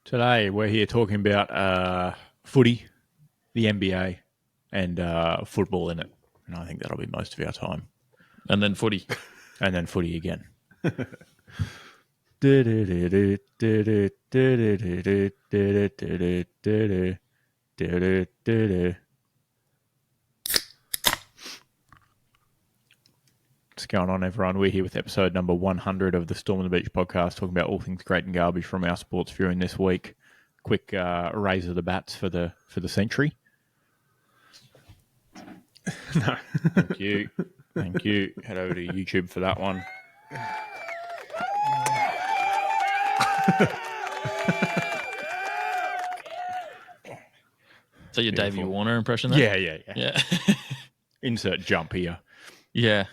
Today we're here talking about footy, the NBA, and football in it. And I think that'll be most of our time. And then footy. And then footy again. What's going on, everyone? We're here with episode number 100 of the Storm on the Beach podcast, talking about all things great and garbage from our sports viewing this week. Quick raise of the bats for the century. No. Thank you. Thank you. Head over to YouTube for that one. So your Davey Warner impression there? Yeah. Insert jump here. Yeah.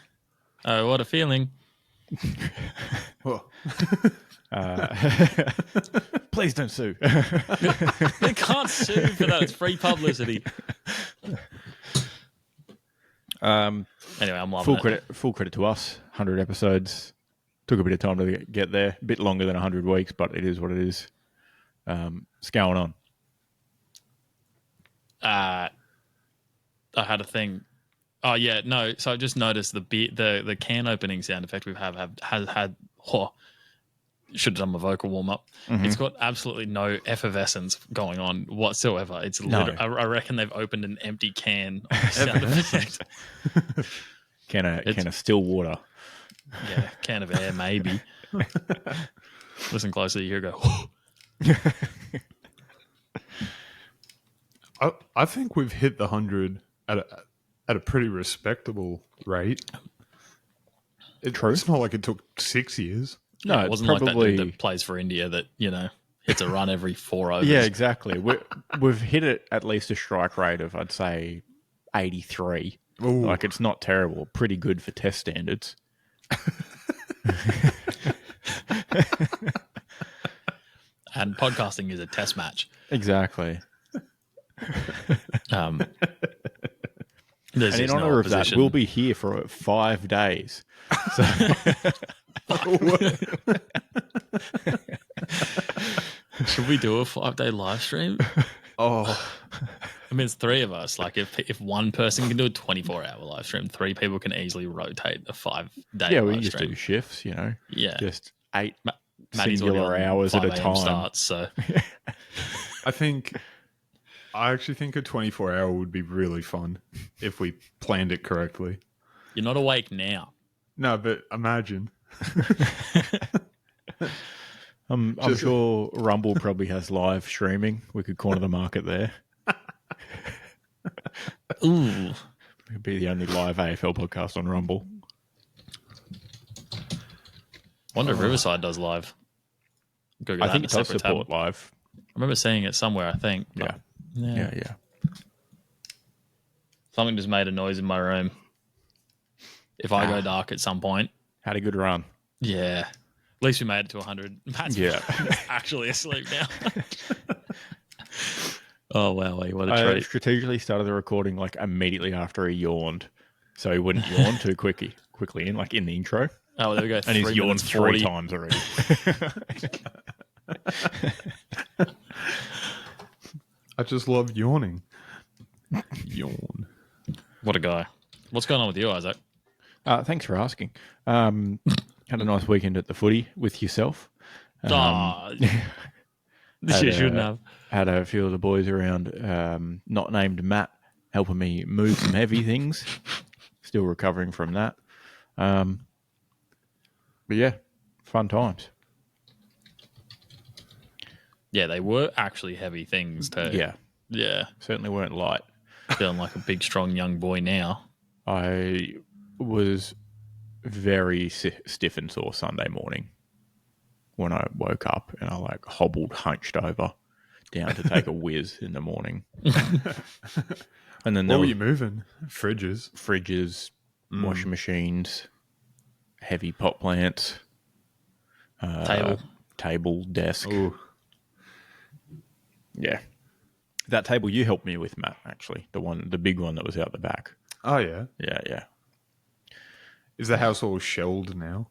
Oh, what a feeling. Please don't sue. They can't sue for that. It's free publicity. Anyway, I'm loving it. Full credit to us. 100 episodes. Took a bit of time to get there. A bit longer than 100 weeks, but it is what it is. What's going on? I had a thing. Oh yeah, no. So I just noticed the can opening sound effect we has had. Should have done my vocal warm up. Mm-hmm. It's got absolutely no effervescence going on whatsoever. It's I reckon they've opened an empty can of sound effect. Can of still water. Yeah, can of air maybe. Listen closely, you go. I think we've hit the 100 at a pretty respectable rate. It's not like it took 6 years. No, it wasn't like that dude that plays for India that, hits a run every 4 overs. Yeah, exactly. We've hit it at least a strike rate of, I'd say, 83. Ooh. Like, it's not terrible. Pretty good for test standards. And podcasting is a test match. Exactly. And in honour of that, we'll be here for 5 days. So should we do a 5-day live stream? Oh, I mean, it's 3 of us. Like, if one person can do a 24-hour live stream, 3 people can easily rotate a 5-day live stream. Yeah, we can just do shifts, Yeah. Just 8 Maddie's singular hours at a time. Starts, so. I actually think a 24-hour would be really fun if we planned it correctly. You're not awake now. No, but imagine. I'm sure Rumble probably has live streaming. We could corner the market there. Ooh. We could be the only live AFL podcast on Rumble. Wonder if Riverside does live. I think it does support live. I remember seeing it somewhere, I think. Yeah. Something just made a noise in my room. If I go dark at some point. Had a good run. Yeah. At least we made it to 100. Matt's actually asleep now. Oh, wow. What a treat. I strategically started the recording like immediately after he yawned. So he wouldn't yawn too quickly in, like in the intro. Oh, there we go. And he's yawned 3 times already. I just love yawning. Yawn. What a guy. What's going on with you, Isaac? Thanks for asking. Had a nice weekend at the footy with yourself. You shouldn't have. Had a few of the boys around, not named Matt, helping me move some heavy things. Still recovering from that. But yeah, fun times. Yeah, they were actually heavy things too. Yeah. Certainly weren't light. Feeling like a big, strong young boy now. I was very stiff and sore Sunday morning when I woke up and I hobbled hunched over down to take a whiz in the morning. And then what were you moving? Fridges, washing machines, heavy pot plants, table, desk. Ooh. Yeah. That table you helped me with, Matt, actually. The big one that was out the back. Oh, yeah? Yeah. Is the house all shelled now?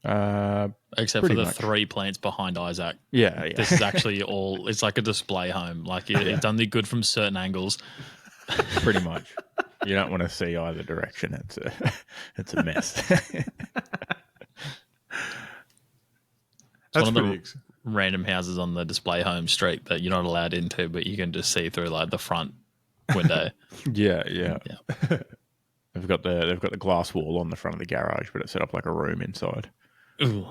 Except for pretty the much. 3 plants behind Isaac. Yeah. This is actually all. It's like a display home. Like it's only good from certain angles. Pretty much. You don't want to see either direction. It's a mess. That's one of pretty. the random houses on the display home street that you're not allowed into, but you can just see through like the front window. Yeah. They've got the glass wall on the front of the garage, but it's set up like a room inside. Ooh.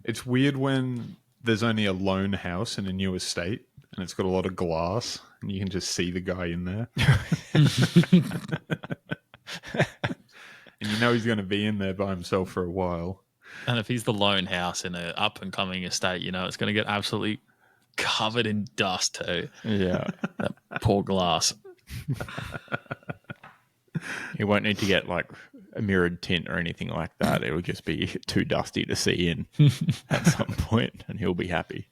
It's weird when there's only a lone house in a new estate and it's got a lot of glass and you can just see the guy in there. And you know he's going to be in there by himself for a while. And if he's the lone house in an up and coming estate, you know it's going to get absolutely covered in dust too. Yeah. That poor glass. He won't need to get like a mirrored tint or anything like that. It'll just be too dusty to see in at some point, and he'll be happy.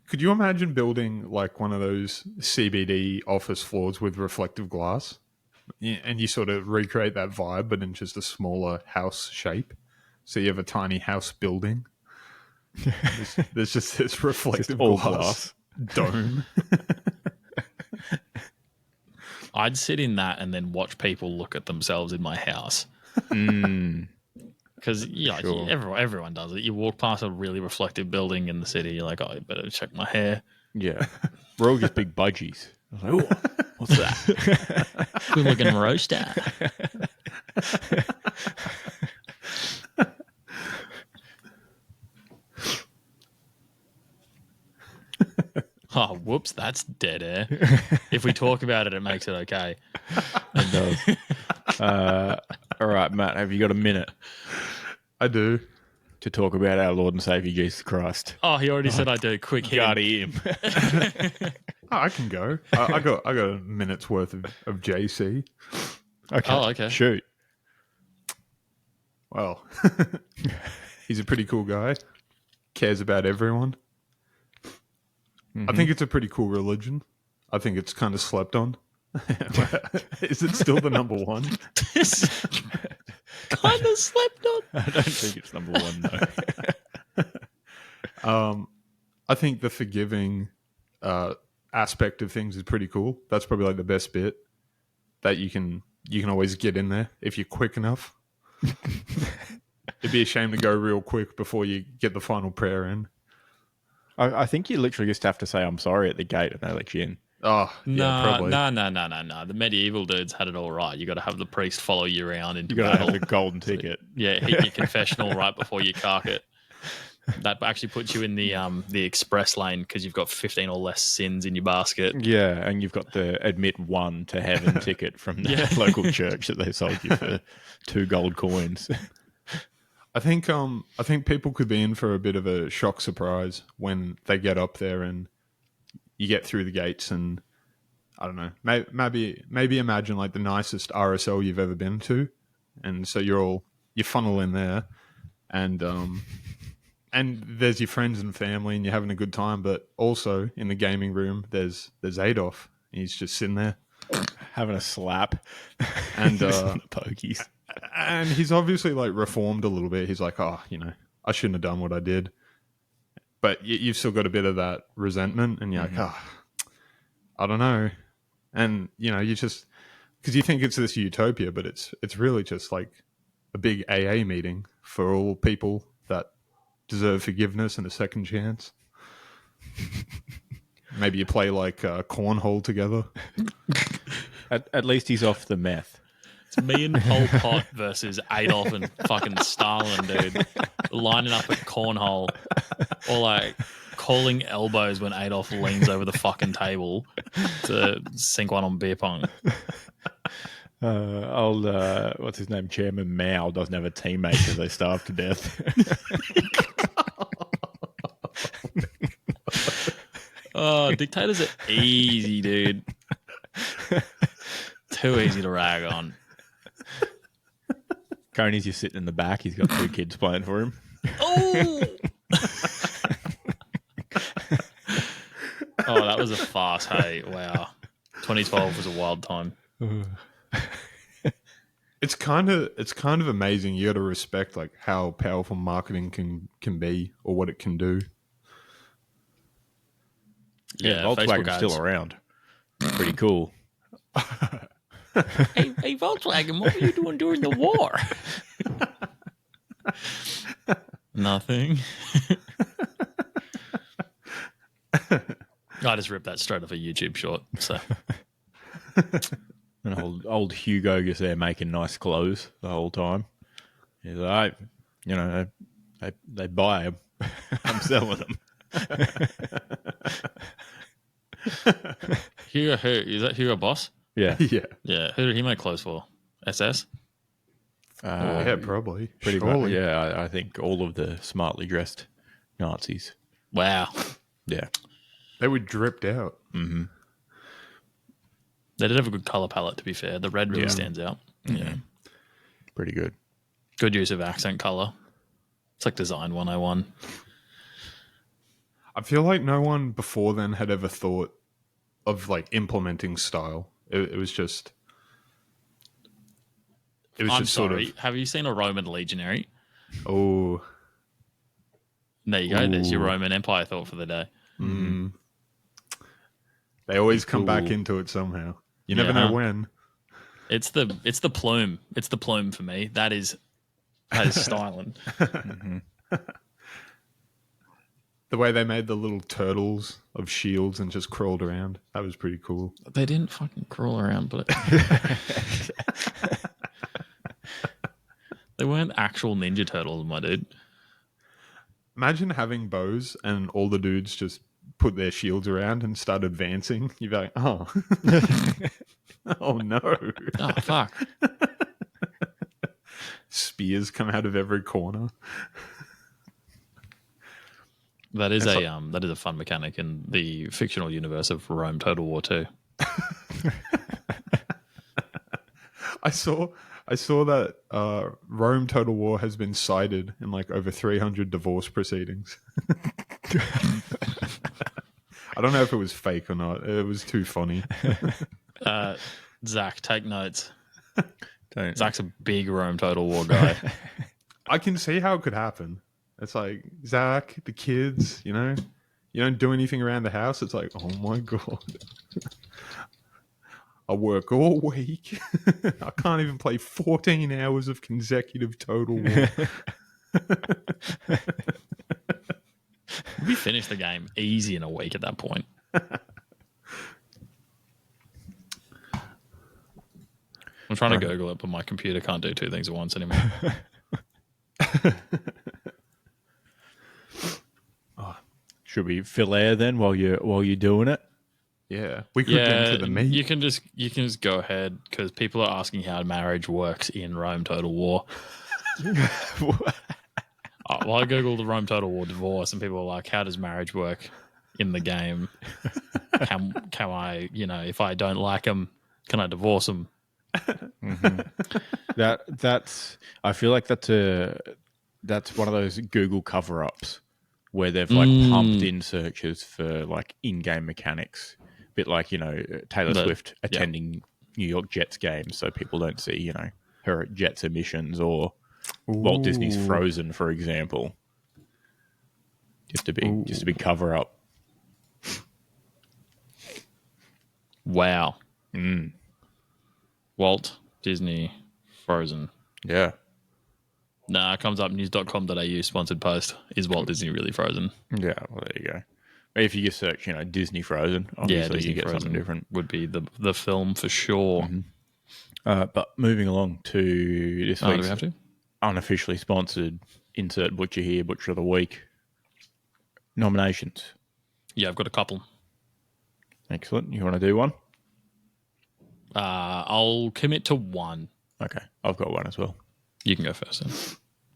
Could you imagine building like one of those CBD office floors with reflective glass? And you sort of recreate that vibe, but in just a smaller house shape. So you have a tiny house building. There's just this reflective all glass dome. I'd sit in that and then watch people look at themselves in my house. Because Sure. everyone does it. You walk past a really reflective building in the city, you're like, oh, I better check my hair. Yeah. We're all just big budgies. I was like, "Ooh, what's that?" Good looking roaster. Oh, whoops, that's dead air. If we talk about it, it makes it okay. It does. All right, Matt, have you got a minute I do. to talk about our Lord and Savior Jesus Christ? Oh, he already said I do. Quick hit. Got him. Oh, I can go. I got a minute's worth of JC. Okay. Oh, okay. Shoot. Well, he's a pretty cool guy. Cares about everyone. I think it's a pretty cool religion. I think it's kind of slept on. Is it still the number one? Kind of slept on. I don't think it's number one, though. I think the forgiving aspect of things is pretty cool. That's probably like the best bit that you can always get in there if you're quick enough. It'd be a shame to go real quick before you get the final prayer in. I think you literally just have to say, "I'm sorry" at the gate and they let you in. Oh, yeah, probably. No. The medieval dudes had it all right. You got to have the priest follow you around into You got to battle. have the golden ticket. Yeah, hit your confessional right before you cark it. That actually puts you in the express lane because you've got 15 or less sins in your basket. Yeah, and you've got the admit one to heaven ticket from the local church that they sold you for 2 gold coins. I think people could be in for a bit of a shock surprise when they get up there and you get through the gates and I don't know, maybe imagine like the nicest RSL you've ever been to, and so you funnel in there, and there's your friends and family and you're having a good time, but also in the gaming room there's Adolf. He's just sitting there Having a slap and the pokies. and he's obviously like reformed a little bit. He's like, oh, I shouldn't have done what I did. But you've still got a bit of that resentment and you're like, oh, I don't know. And, you just, because you think it's this utopia, but it's really just like a big AA meeting for all people that deserve forgiveness and a second chance. Maybe you play like cornhole together. At least he's off the meth. It's me and Pol Pot versus Adolf and fucking Stalin, dude. Lining up at cornhole or like calling elbows when Adolf leans over the fucking table to sink one on beer pong. Old, what's his name? Chairman Mao doesn't have a teammate because they starve to death. Oh, dictators are easy, dude. Too easy to rag on. Coney's just sitting in the back. He's got 2 kids playing for him. Oh! Oh, that was a farce, hey. Wow. 2012 was a wild time. It's kind of amazing. You got to respect like how powerful marketing can be or what it can do. Yeah, Facebook Volkswagen's still ads. around. Pretty cool. Hey, Volkswagen, what were you doing during the war? Nothing. I just ripped that straight off a YouTube short. So And old Hugo just there making nice clothes the whole time. He's like, they buy them. I'm selling them. Hugo, who is that? Hugo Boss? Yeah, Yeah. Yeah. Who did he make clothes for? SS. Yeah, probably. pretty much. Surely. Yeah, I think all of the smartly dressed Nazis. Wow. Yeah, They were dripped out. mm-hmm. They did have a good color palette. To be fair, the red really Yeah. stands out. Mm-hmm. Yeah. Pretty good. Good use of accent color. It's like design 101. I feel like no one before then had ever thought of like implementing style. It was just. It was I'm just sorry. sort of. Have you seen a Roman legionary? Oh. There you go. There's your Ooh. Roman Empire thought for the day. Mm. They always come back Cool. into it somehow. You never Yeah. know when. It's the plume. It's the plume for me. That is styling. Mm-hmm. The way they made the little turtles of shields and just crawled around. That was pretty cool. They didn't fucking crawl around, but they weren't actual Ninja Turtles, my dude. Imagine having bows and all the dudes just put their shields around and start advancing. You'd be like, oh. Oh no. Oh fuck. Spears come out of every corner. That is a fun mechanic in the fictional universe of Rome Total War 2. I saw that Rome Total War has been cited in like over 300 divorce proceedings. I don't know if it was fake or not. It was too funny. Zach, take notes. Don't. Zach's a big Rome Total War guy. I can see how it could happen. It's like, Zach, the kids, you don't do anything around the house. It's like, oh my God. I work all week. I can't even play 14 hours of consecutive Total War. We finished the game easy in a week at that point. I'm trying to Google it, but my computer can't do two things at once anymore. Should we fill air then while you're doing it? Yeah, we could get into the meat. you can just go ahead because people are asking how marriage works in Rome Total War. Well, I googled the Rome Total War divorce, and people are like, "How does marriage work in the game? Can I, if I don't like them, can I divorce them?" Mm-hmm. That's. I feel like that's one of those Google cover-ups where they've like pumped in searches for like in-game mechanics, a bit like Taylor Swift attending New York Jets games, so people don't see her at Jets emissions or Walt Disney's Frozen, for example. Just a big cover-up. Wow. Walt Disney Frozen. Yeah. Nah, it comes up news.com.au sponsored post. Is Walt Disney really frozen? Yeah, well, there you go. If you just search, Disney Frozen, obviously Disney you get Frozen something different. would be the film for sure. Mm-hmm. But moving along to this Do we week's have to? unofficially sponsored insert Butcher here, Butcher of the Week nominations. Yeah, I've got a couple. Excellent. You want to do one? I'll commit to one. Okay, I've got one as well. You can go first then.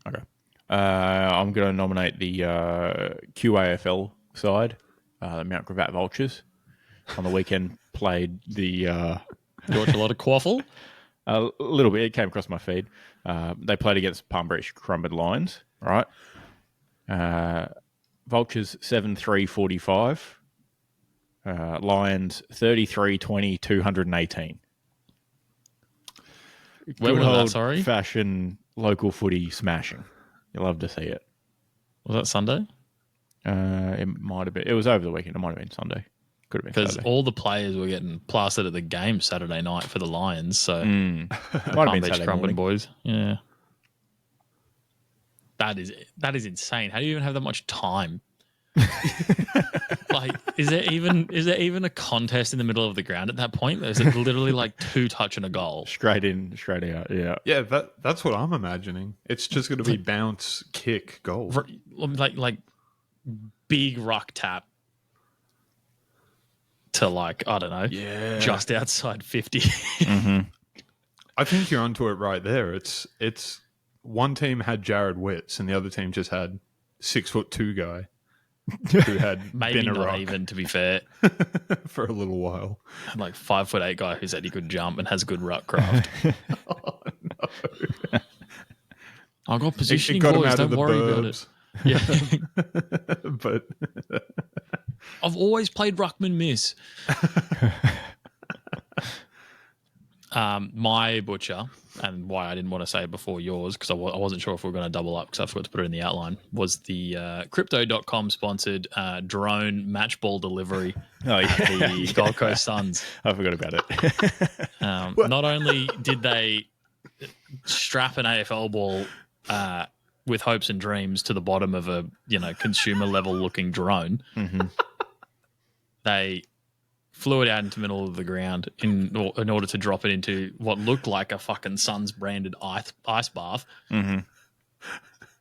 Okay. I'm going to nominate the QAFL side, the Mount Gravatt Vultures. On the weekend, played the... You watch a lot of quaffle? A little bit. It came across my feed. They played against Palm Beach Currumbin Lions, right? Vultures 7-3-45. Lions 33-20, 218. Where Good was that? old Sorry, fashion local footy smashing. You love to see it. was that Sunday? It might have been. It was over the weekend. It might have been Sunday. Could have been Because Saturday. all the players were getting plastered at the game Saturday night for the Lions. So Might have Palm been Beach Saturday Crumbling morning. boys. Yeah, that is insane. How do you even have that much time? Like, is there even a contest in the middle of the ground at that point? Is it literally like 2 touch and a goal? Straight in, straight out. Yeah. Yeah, that's what I'm imagining. It's just going to be bounce, kick, goal. Like big ruck tap to, like, I don't know, just outside 50. I think you're onto it right there. It's one team had Jared Witts and the other team just had 6'2" guy who had Maybe been a not rock even, to be fair. for a little while. Like 5'8" guy who said he could jump and has good ruck craft. Oh no! I got It positioning, got him boys. out of Don't the worry about it. burbs. Yeah. But I've always played ruckman miss. My butcher, and why I didn't want to say it before yours, because I wasn't sure if we were going to double up because I forgot to put it in the outline, was the Crypto.com sponsored drone match ball delivery at the Gold Coast Suns. I forgot about it. Not only did they strap an AFL ball with hopes and dreams to the bottom of a consumer level looking drone, they flew it out into the middle of the ground in order to drop it into what looked like a fucking Suns branded ice bath.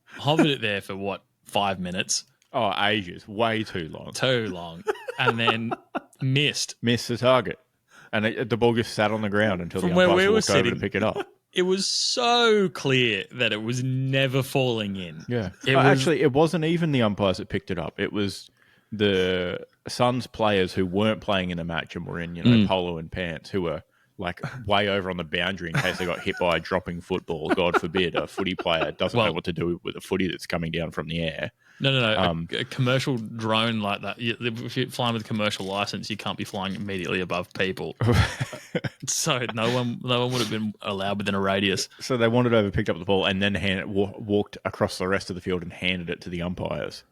Hovered it there for 5 minutes? Oh, ages. Way too long. Too long. And then missed. Missed the target. And the ball just sat on the ground until From the where umpires we were walked over sitting. to pick it up. It was so clear that it was never falling in. Yeah. It was, actually, it wasn't even the umpires that picked it up. It was the Suns players who weren't playing in the match and were in, polo and pants, who were like way over on the boundary in case they got hit by a dropping football. God forbid a footy player doesn't know what to do with a footy that's coming down from the air. No. A commercial drone like that, if you're flying with a commercial license, you can't be flying immediately above people. So no one would have been allowed within a radius. So they wandered over, picked up the ball, and then walked across the rest of the field and handed it to the umpires.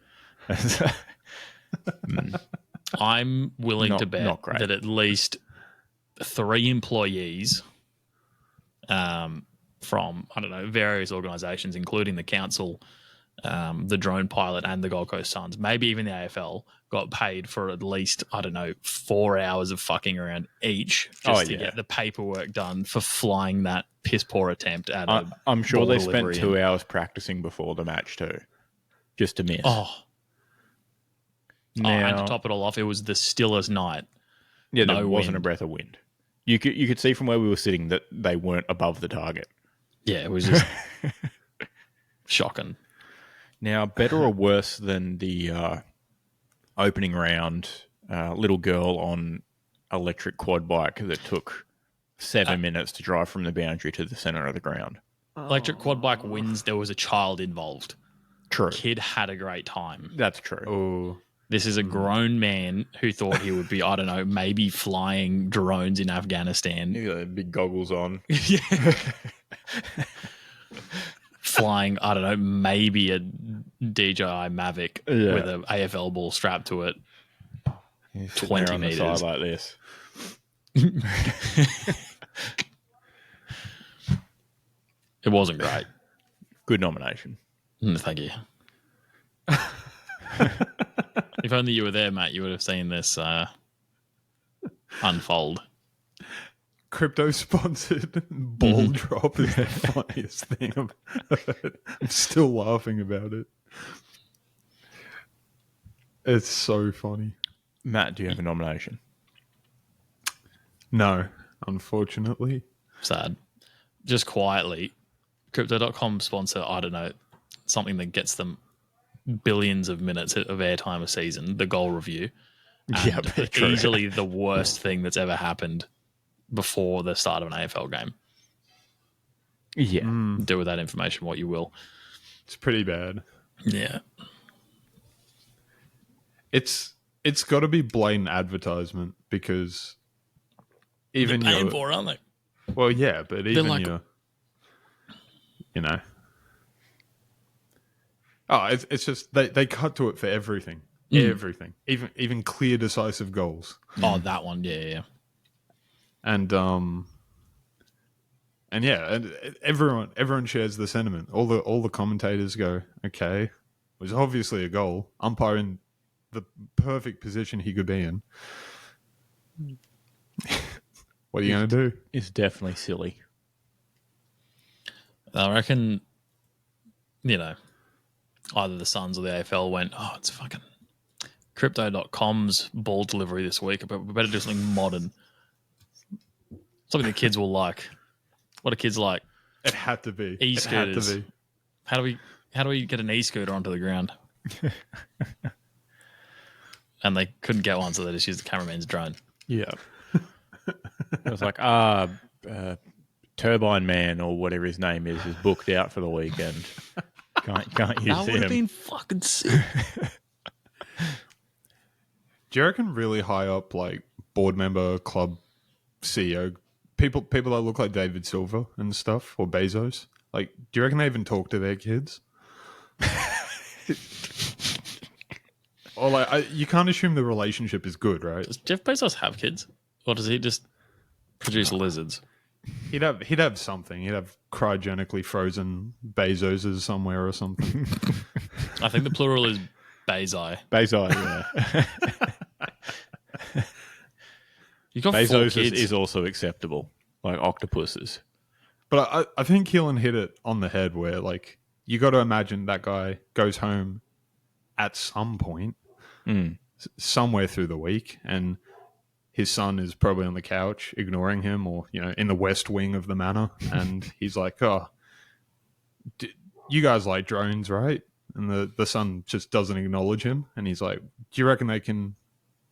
I'm willing to bet that at least 3 employees from, I don't know, various organisations, including the council, the drone pilot and the Gold Coast Suns, maybe even the AFL, got paid for at least, I don't know, 4 hours of fucking around each just to get the paperwork done for flying that piss poor attempt at I'm sure they spent 2 hours practicing before the match too, just to miss. And to top it all off, it was the stillest night. Yeah, there wasn't a breath of wind. You could see from where we were sitting that they weren't above the target. Yeah, it was just shocking. Now, better or worse than the opening round little girl on electric quad bike that took 7 minutes to drive from the boundary to the centre of the ground? Electric quad bike wins. There was a child involved. True. Kid had a great time. That's true. oh, This is a grown man who thought he would be, I don't know, maybe flying drones in Afghanistan. You got big goggles on. Flying, I don't know, maybe a DJI Mavic with an AFL ball strapped to it. 20 meters. On the side like this. It wasn't great. Good nomination. Thank you. If only you were there, Matt, you would have seen this unfold. Crypto sponsored ball drop is the funniest thing I've heard. I'm still laughing about it. It's so funny. Matt, do you have a nomination? No, unfortunately. Sad. Just quietly, Crypto.com sponsor, I don't know, something that gets them billions of minutes of airtime a season, the goal review. Yeah, easily the worst thing that's ever happened before the start of an AFL game. Yeah. Do with that information what you will. It's pretty bad. Yeah. It's got to be blatant advertisement because even They're paying your... for it, aren't they? Well, yeah, but even like, your... you know. Oh, it's just they cut to it for everything, everything, even clear, decisive goals. Oh, that one, yeah. And yeah, and everyone shares the sentiment. All the commentators go, okay, it was obviously a goal. Umpire in the perfect position he could be in. What are you going to do? It's definitely silly. I reckon, either the Suns or the AFL went, oh, it's fucking Crypto.com's ball delivery this week, but we better do something modern. Something the kids will like. What are kids like? It had to be. E-scooters. It had to be. How do we get an e-scooter onto the ground? And they couldn't get one, so they just used the cameraman's drone. Yeah. It was like, Turbine Man or whatever his name is booked out for the weekend. Can't use That would have him. been fucking sick. Do you reckon really high up, like board member, club CEO, people that look like David Silver and stuff, or Bezos, like, do you reckon they even talk to their kids? Or like, you can't assume the relationship is good, right? Does Jeff Bezos have kids? Or does he just produce lizards? He'd have something. He'd have cryogenically frozen Bezoses somewhere or something. I think the plural is Bezai. Bezos, yeah. You've got 4 Bezos kids. is also acceptable, like octopuses. But I think Keelan hit it on the head where, like, you got to imagine that guy goes home at some point, somewhere through the week, and his son is probably on the couch ignoring him, or, in the west wing of the manor, and he's like, oh, you guys like drones, right? And the son just doesn't acknowledge him, and he's like, do you reckon they can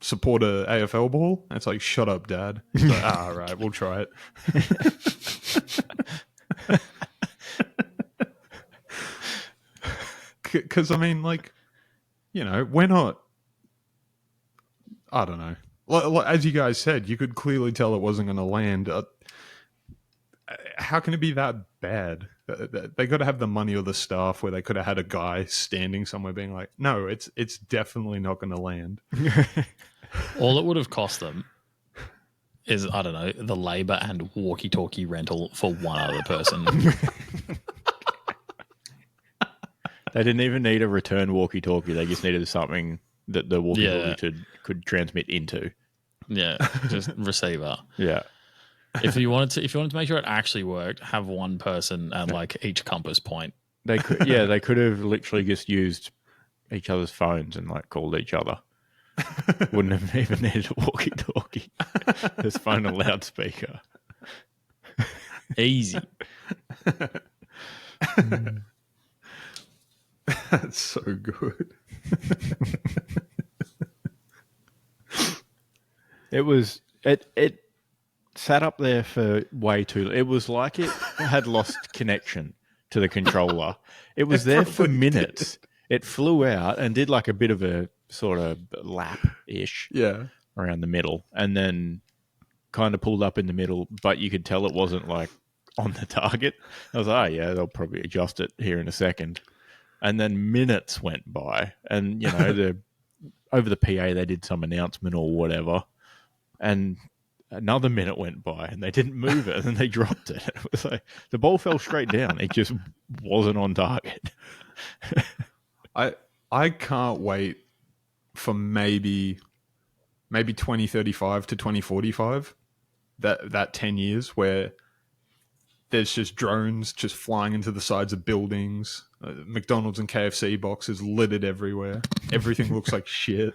support a AFL ball? And it's like, shut up, Dad. He's like, all right, we'll try it. Because, I mean, like, we're not, I don't know. As you guys said, you could clearly tell it wasn't going to land. How can it be that bad? They got to have the money or the staff where they could have had a guy standing somewhere being like, no, it's definitely not going to land. All it would have cost them is, I don't know, the labour and walkie-talkie rental for one other person. They didn't even need a return walkie-talkie. They just needed something that the walkie-talkie could transmit into. Yeah, just receiver. Yeah. If you wanted to make sure it actually worked, have one person at like each compass point. They could have literally just used each other's phones and like called each other. Wouldn't have even needed a walkie-talkie. Just phone a loudspeaker. Easy. That's so good. It sat up there for way too long. It was like it had lost connection to the controller. It was there for minutes. It flew out and did like a bit of a sort of lap-ish around the middle, and then kind of pulled up in the middle, but you could tell it wasn't like on the target. I was like, oh yeah, they'll probably adjust it here in a second. And then minutes went by, and over the PA they did some announcement or whatever, and another minute went by, and they didn't move it, and then they dropped it. It was like the ball fell straight down. It just wasn't on target. I can't wait for maybe 2035 to 2045, that 10 years where there's just drones just flying into the sides of buildings, McDonald's and KFC boxes littered everywhere. Everything looks like shit.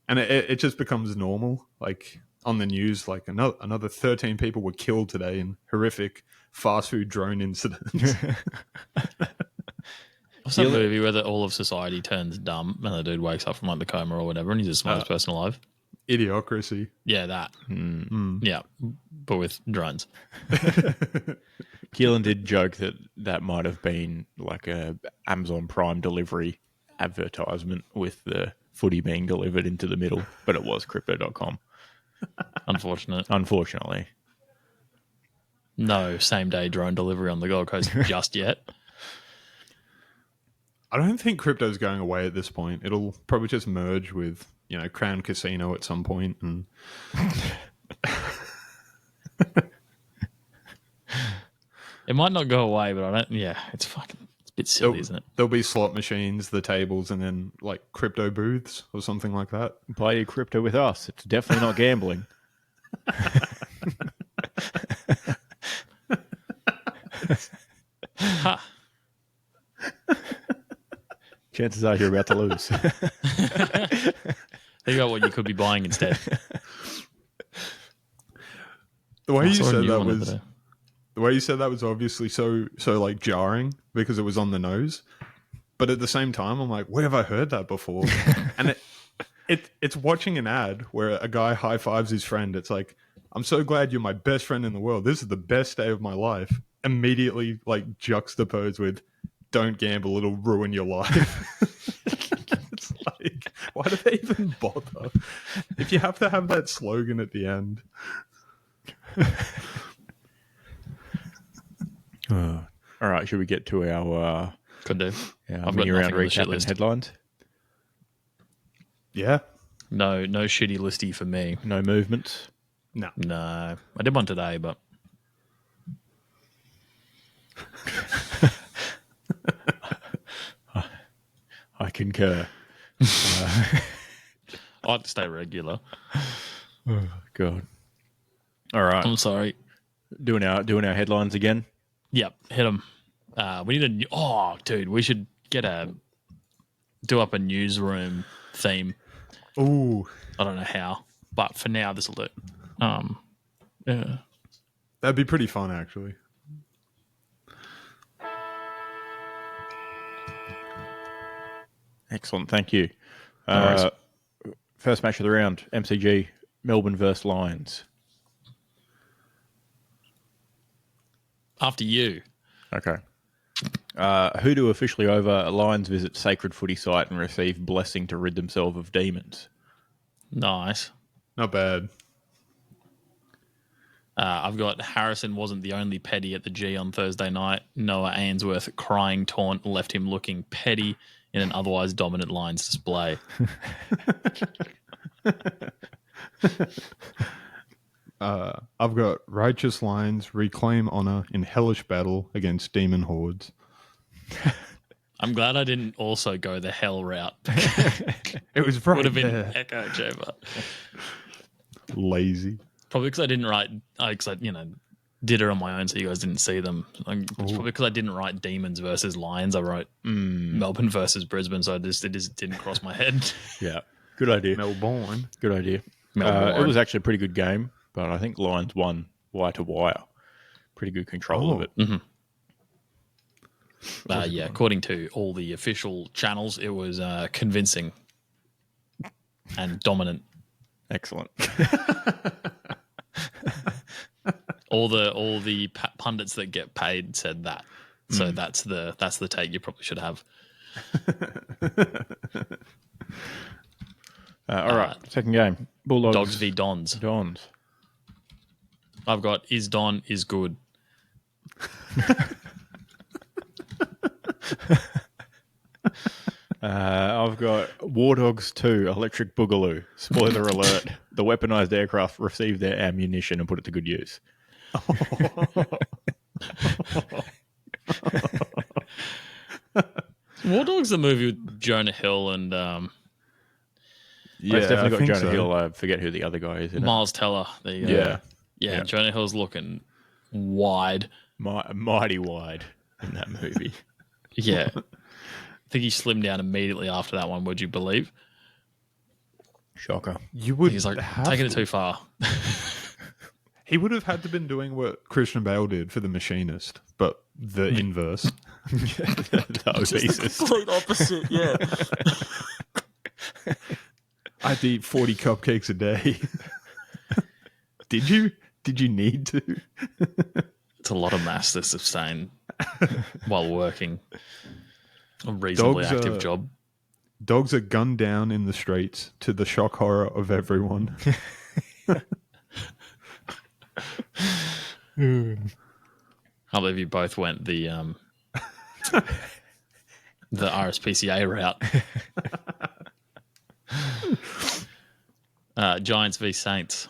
And it just becomes normal. Like on the news, like another 13 people were killed today in horrific fast food drone incidents. What's that movie where all of society turns dumb and the dude wakes up from like the coma or whatever and he's the smartest person alive? Idiocracy. Yeah, that. Yeah, but with drones. Keelan did joke that might have been like a Amazon Prime delivery advertisement with the footy being delivered into the middle, but it was Crypto.com. Unfortunately. No same-day drone delivery on the Gold Coast just yet. I don't think crypto's going away at this point. It'll probably just merge with, Crown Casino at some point. And It might not go away, but I don't. Yeah, it's a bit silly, isn't it? There'll be slot machines, the tables, and then like crypto booths or something like that. Buy your crypto with us. It's definitely not gambling. Ha. Chances are you're about to lose. Think about what you could be buying instead. The way I you saw a said new that one the was other day. the way you said that was obviously so like jarring because it was on the nose. But at the same time, I'm like, where have I heard that before? And it's watching an ad where a guy high fives his friend. It's like, I'm so glad you're my best friend in the world. This is the best day of my life. Immediately like juxtaposed with, don't gamble, it'll ruin your life. It's like, why do they even bother? If you have to have that slogan at the end. All right, should we get to our Could do. I've got mini round nothing on the shit recap and list. headlines? Yeah. No shitty listy for me. No movements. No. No, I did one today, but I concur. I like to stay regular. Oh, God. All right, I'm sorry. doing our headlines again. Yep, hit them. We need dude, we should do up a newsroom theme. Ooh. I don't know how, but for now this will do. Yeah. That'd be pretty fun, actually. Excellent, thank you. worries. First match of the round, MCG, Melbourne versus Lions. After you. Okay. Hoodoo officially over. Lions visit sacred footy site and receive blessing to rid themselves of demons. Nice. Not bad. I've got Harrison wasn't the only petty at the G on Thursday night. Noah Ainsworth crying taunt left him looking petty in an otherwise dominant Lions display. I've got righteous Lions reclaim honor in hellish battle against demon hordes. I'm glad I didn't also go the hell route. It was right Would have been there. echo chamber. Lazy. Probably because I didn't write, because I did it on my own so you guys didn't see them. It's probably because I didn't write Demons versus Lions. I wrote Melbourne versus Brisbane, so it just didn't cross my head. Yeah, good idea. Melbourne. Good idea. Melbourne. It was actually a pretty good game, but I think Lions won wire to wire. Pretty good control of it. Mm-hmm. Yeah, according to all the official channels, it was convincing and dominant. Excellent. All the pundits that get paid said that. So that's the take you probably should have. All right, second game. Bulldogs. Dogs v Dons. Dons. I've got is Don is good. I've got War Dogs 2, Electric Boogaloo. Spoiler alert. The weaponized aircraft received their ammunition and put it to good use. War Dogs, the movie with Jonah Hill and Yeah, it's definitely I got think Jonah so. Hill. I forget who the other guy is in it. Miles Teller. There you go. Yeah. Yeah, Jonah Hill's looking wide. Mighty wide in that movie. Yeah. I think he slimmed down immediately after that one, would you believe? Shocker. You would He's like, have taking it to. too far. He would have had to been doing what Christian Bale did for The Machinist, but the inverse. The obesist. Complete opposite, yeah. I had to eat 40 cupcakes a day. Did you? Did you need to? It's a lot of mass to sustain while working a reasonably Dogs active are- job. Dogs are gunned down in the streets to the shock horror of everyone. I believe you both went the RSPCA route. Giants v Saints.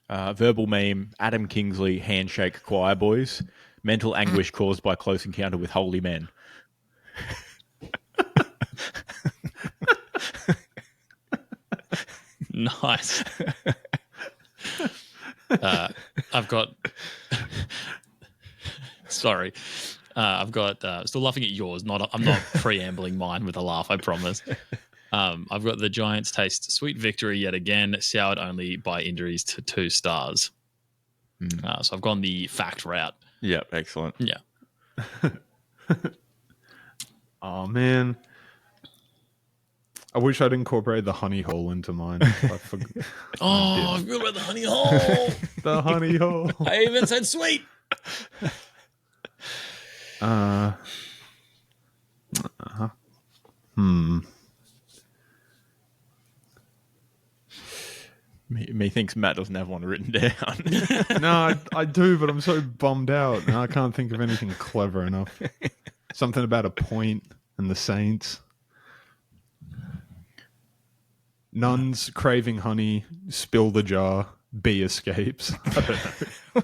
Verbal meme, Adam Kingsley, handshake choir boys. Mental anguish caused by close encounter with holy men. Nice. I've got... Sorry. I've got... still laughing at yours. I'm not preambling mine with a laugh, I promise. I've got the Giants taste sweet victory yet again, soured only by injuries to 2 stars. So I've gone the fact route. Yep, excellent. Yeah. Oh, man. I wish I'd incorporated the honey hole into mine. I forgot. I forgot about the honey hole. The honey hole. I even said sweet. Me thinks Matt doesn't have one written down. No, I do, but I'm so bummed out. And I can't think of anything clever enough. Something about a point and the Saints. Nuns craving honey, spill the jar, bee escapes. I don't know.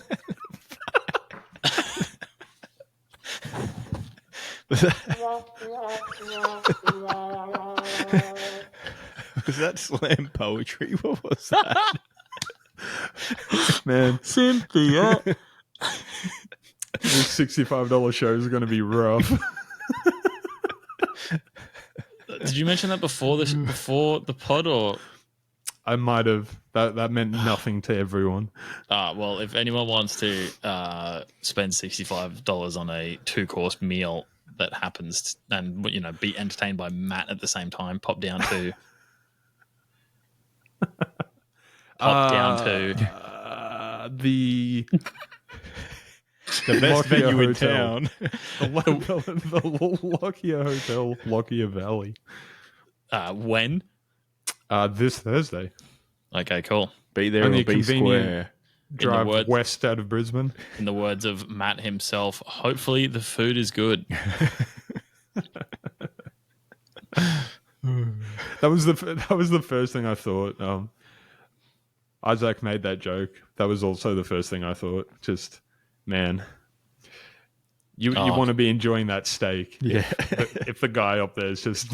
Was that slam poetry? What was that? Man, Cynthia. this $65 show is going to be rough. Did you mention that before the pod, or? I might have. That meant nothing to everyone. Well, if anyone wants to spend $65 on a 2-course meal that happens and be entertained by Matt at the same time, pop down to the best venue in Hotel. town. the Lockyer Hotel, Lockyer Valley. When? This Thursday. Okay, cool. Be there Only or be convenient. square. Drive west out of Brisbane. In the words of Matt himself, hopefully the food is good. That was the first thing I thought. Isaac made that joke. That was also the first thing I thought. Just, man, you want to be enjoying that steak. Yeah. If the guy up there is just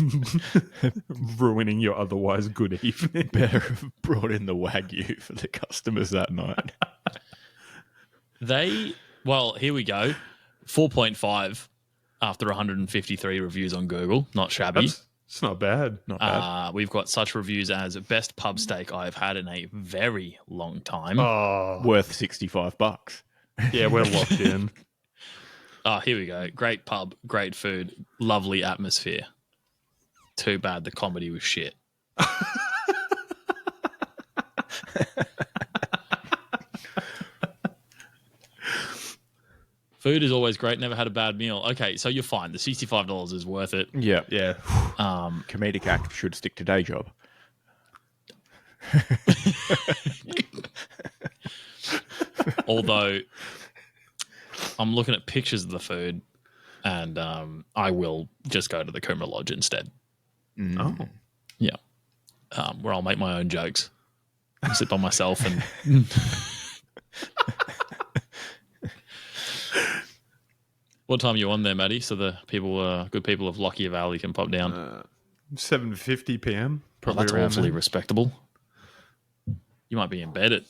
ruining your otherwise good evening. Better have brought in the Wagyu for the customers that night. Well, here we go. 4.5 after 153 reviews on Google. Not shabby. It's not bad. Not bad. We've got such reviews as best pub steak I've had in a very long time. Oh, Worth $65. yeah, we're locked in. Here we go. Great pub, great food, lovely atmosphere. Too bad the comedy was shit. Food is always great. Never had a bad meal. Okay, so you're fine. The $65 is worth it. Yeah. Yeah. Comedic act should stick to day job. Although I'm looking at pictures of the food, and I will just go to the Coomera Lodge instead. Oh. Yeah. Where I'll make my own jokes. I'll sit by myself and... What time are you on there, Maddie? So the good people of Lockyer Valley can pop down. 7:50 p.m. Probably That's around awfully then. respectable. You might be in bed at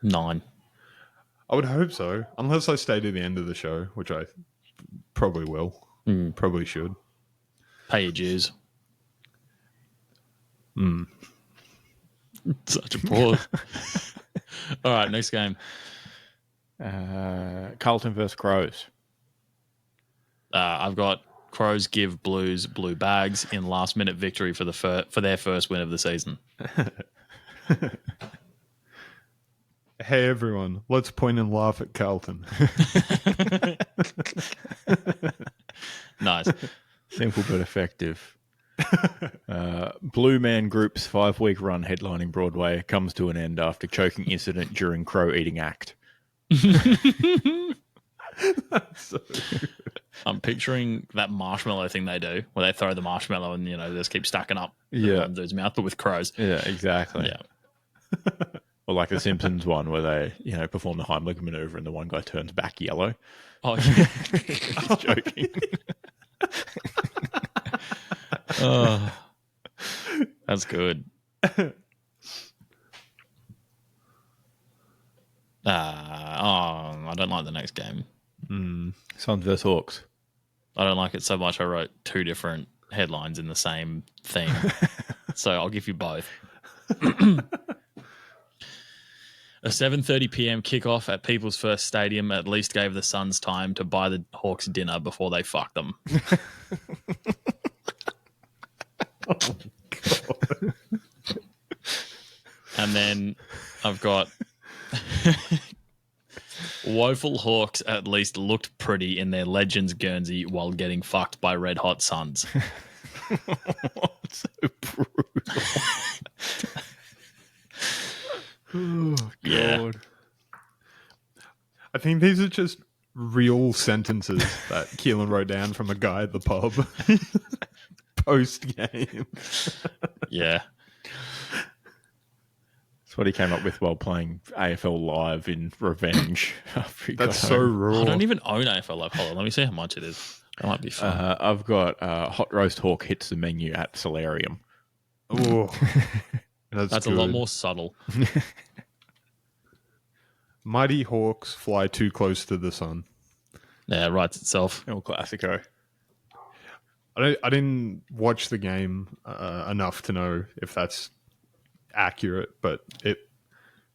9. I would hope so, unless I stay to the end of the show, which I probably will. Probably should. Pay your dues. Such a pause. All right, next game. Carlton versus Crows. I've got Crows give Blues blue bags in last-minute victory for their first win of the season. Hey, everyone, let's point and laugh at Carlton. Nice. Simple but effective. Blue Man Group's 5-week run headlining Broadway comes to an end after choking incident during crow eating act. So, I'm picturing that marshmallow thing they do, where they throw the marshmallow and, they just keep stacking up. Yeah. In dude's mouth, but with crows. Yeah, exactly. Yeah. Or like the Simpsons one where they, perform the Heimlich maneuver and the one guy turns back yellow. Oh, yeah. He's joking. Oh, that's good. I don't like the next game. Suns vs Hawks. I don't like it so much I wrote two different headlines in the same theme. So I'll give you both. A 7:30 p.m. kickoff at People's First Stadium at least gave the Suns time to buy the Hawks dinner before they fucked them. oh, God. And then I've got woeful Hawks at least looked pretty in their Legends Guernsey while getting fucked by red hot Suns. So brutal. Oh, God. Yeah. I think these are just real sentences that Keelan wrote down from a guy at the pub post game. Yeah. That's what he came up with while playing AFL Live in Revenge. That's so raw. I don't even own AFL Live. Hold on, let me see how much it is. That might be fun. I've got Hot Roast Hawk hits the menu at Solarium. Oh, That's a lot more subtle. Mighty Hawks fly too close to the sun. Yeah, it writes itself. El Clasico. I didn't watch the game enough to know if that's accurate, but it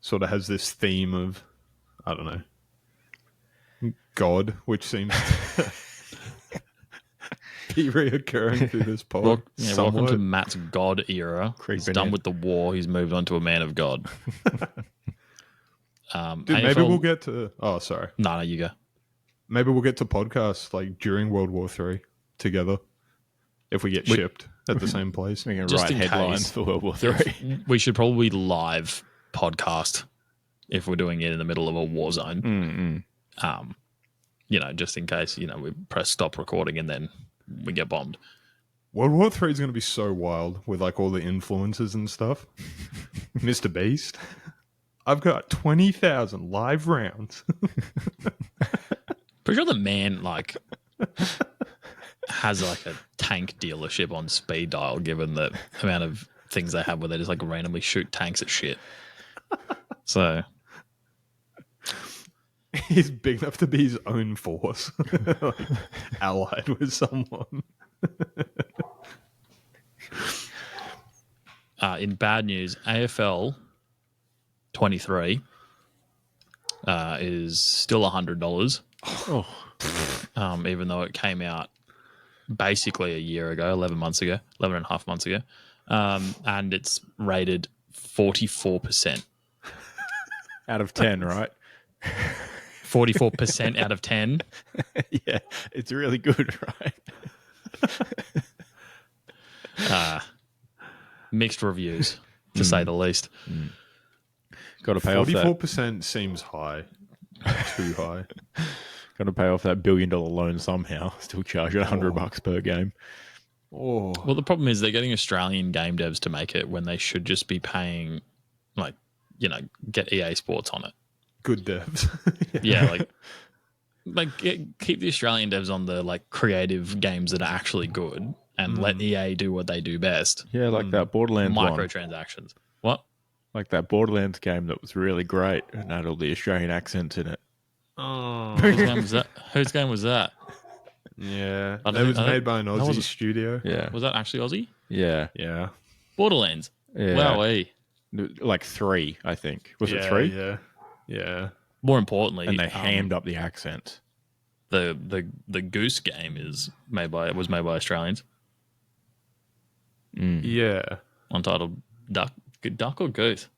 sort of has this theme of, I don't know, God, which seems to be reoccurring through this pod. Welcome to Matt's God era. He's done with the war. He's moved on to a man of God. Dude, maybe we'll get to... Oh, sorry. No, you go. Maybe we'll get to podcasts like during World War III together if we get shipped at the same place. We can Just write in headlines case. for World War III. We should probably live podcast if we're doing it in the middle of a war zone. Just in case, we press stop recording and then we get bombed. World War III is going to be so wild with like all the influences and stuff. Mr. Beast. I've got 20,000 live rounds. Pretty sure the man has like a tank dealership on speed dial, given the amount of things they have where they just like randomly shoot tanks at shit. So he's big enough to be his own force, like, allied with someone. In bad news, AFL 23 is still $100. Oh. Even though it came out basically a year ago, 11 and a half months ago. And it's rated 44%. Out of 10, right? 44% out of 10. Yeah, it's really good, right? Mixed reviews, to say the least. Got to pay off that. 44% seems high. Too high. Got to pay off that $1 billion loan somehow. Still charge it $100 per game. Oh, Well, the problem is they're getting Australian game devs to make it when they should just be paying, get EA Sports on it. good devs. Yeah, keep the Australian devs on the creative games that are actually good, and let EA do what they do best. Yeah, like that Borderlands one. Microtransactions. What? Like that Borderlands game that was really great and had all the Australian accents in it. Oh, Whose game was that? Whose game was that? yeah. I It don't was think- made by an that Aussie wasn't- studio. Yeah. Was that actually Aussie? Yeah. Yeah. Borderlands. Yeah. Wowee. Like 3, I think. Was it Yeah, 3? Yeah. Yeah. More importantly, And they hammed up the accents. the Goose game was made by Australians. Yeah. Untitled Duck or Goose.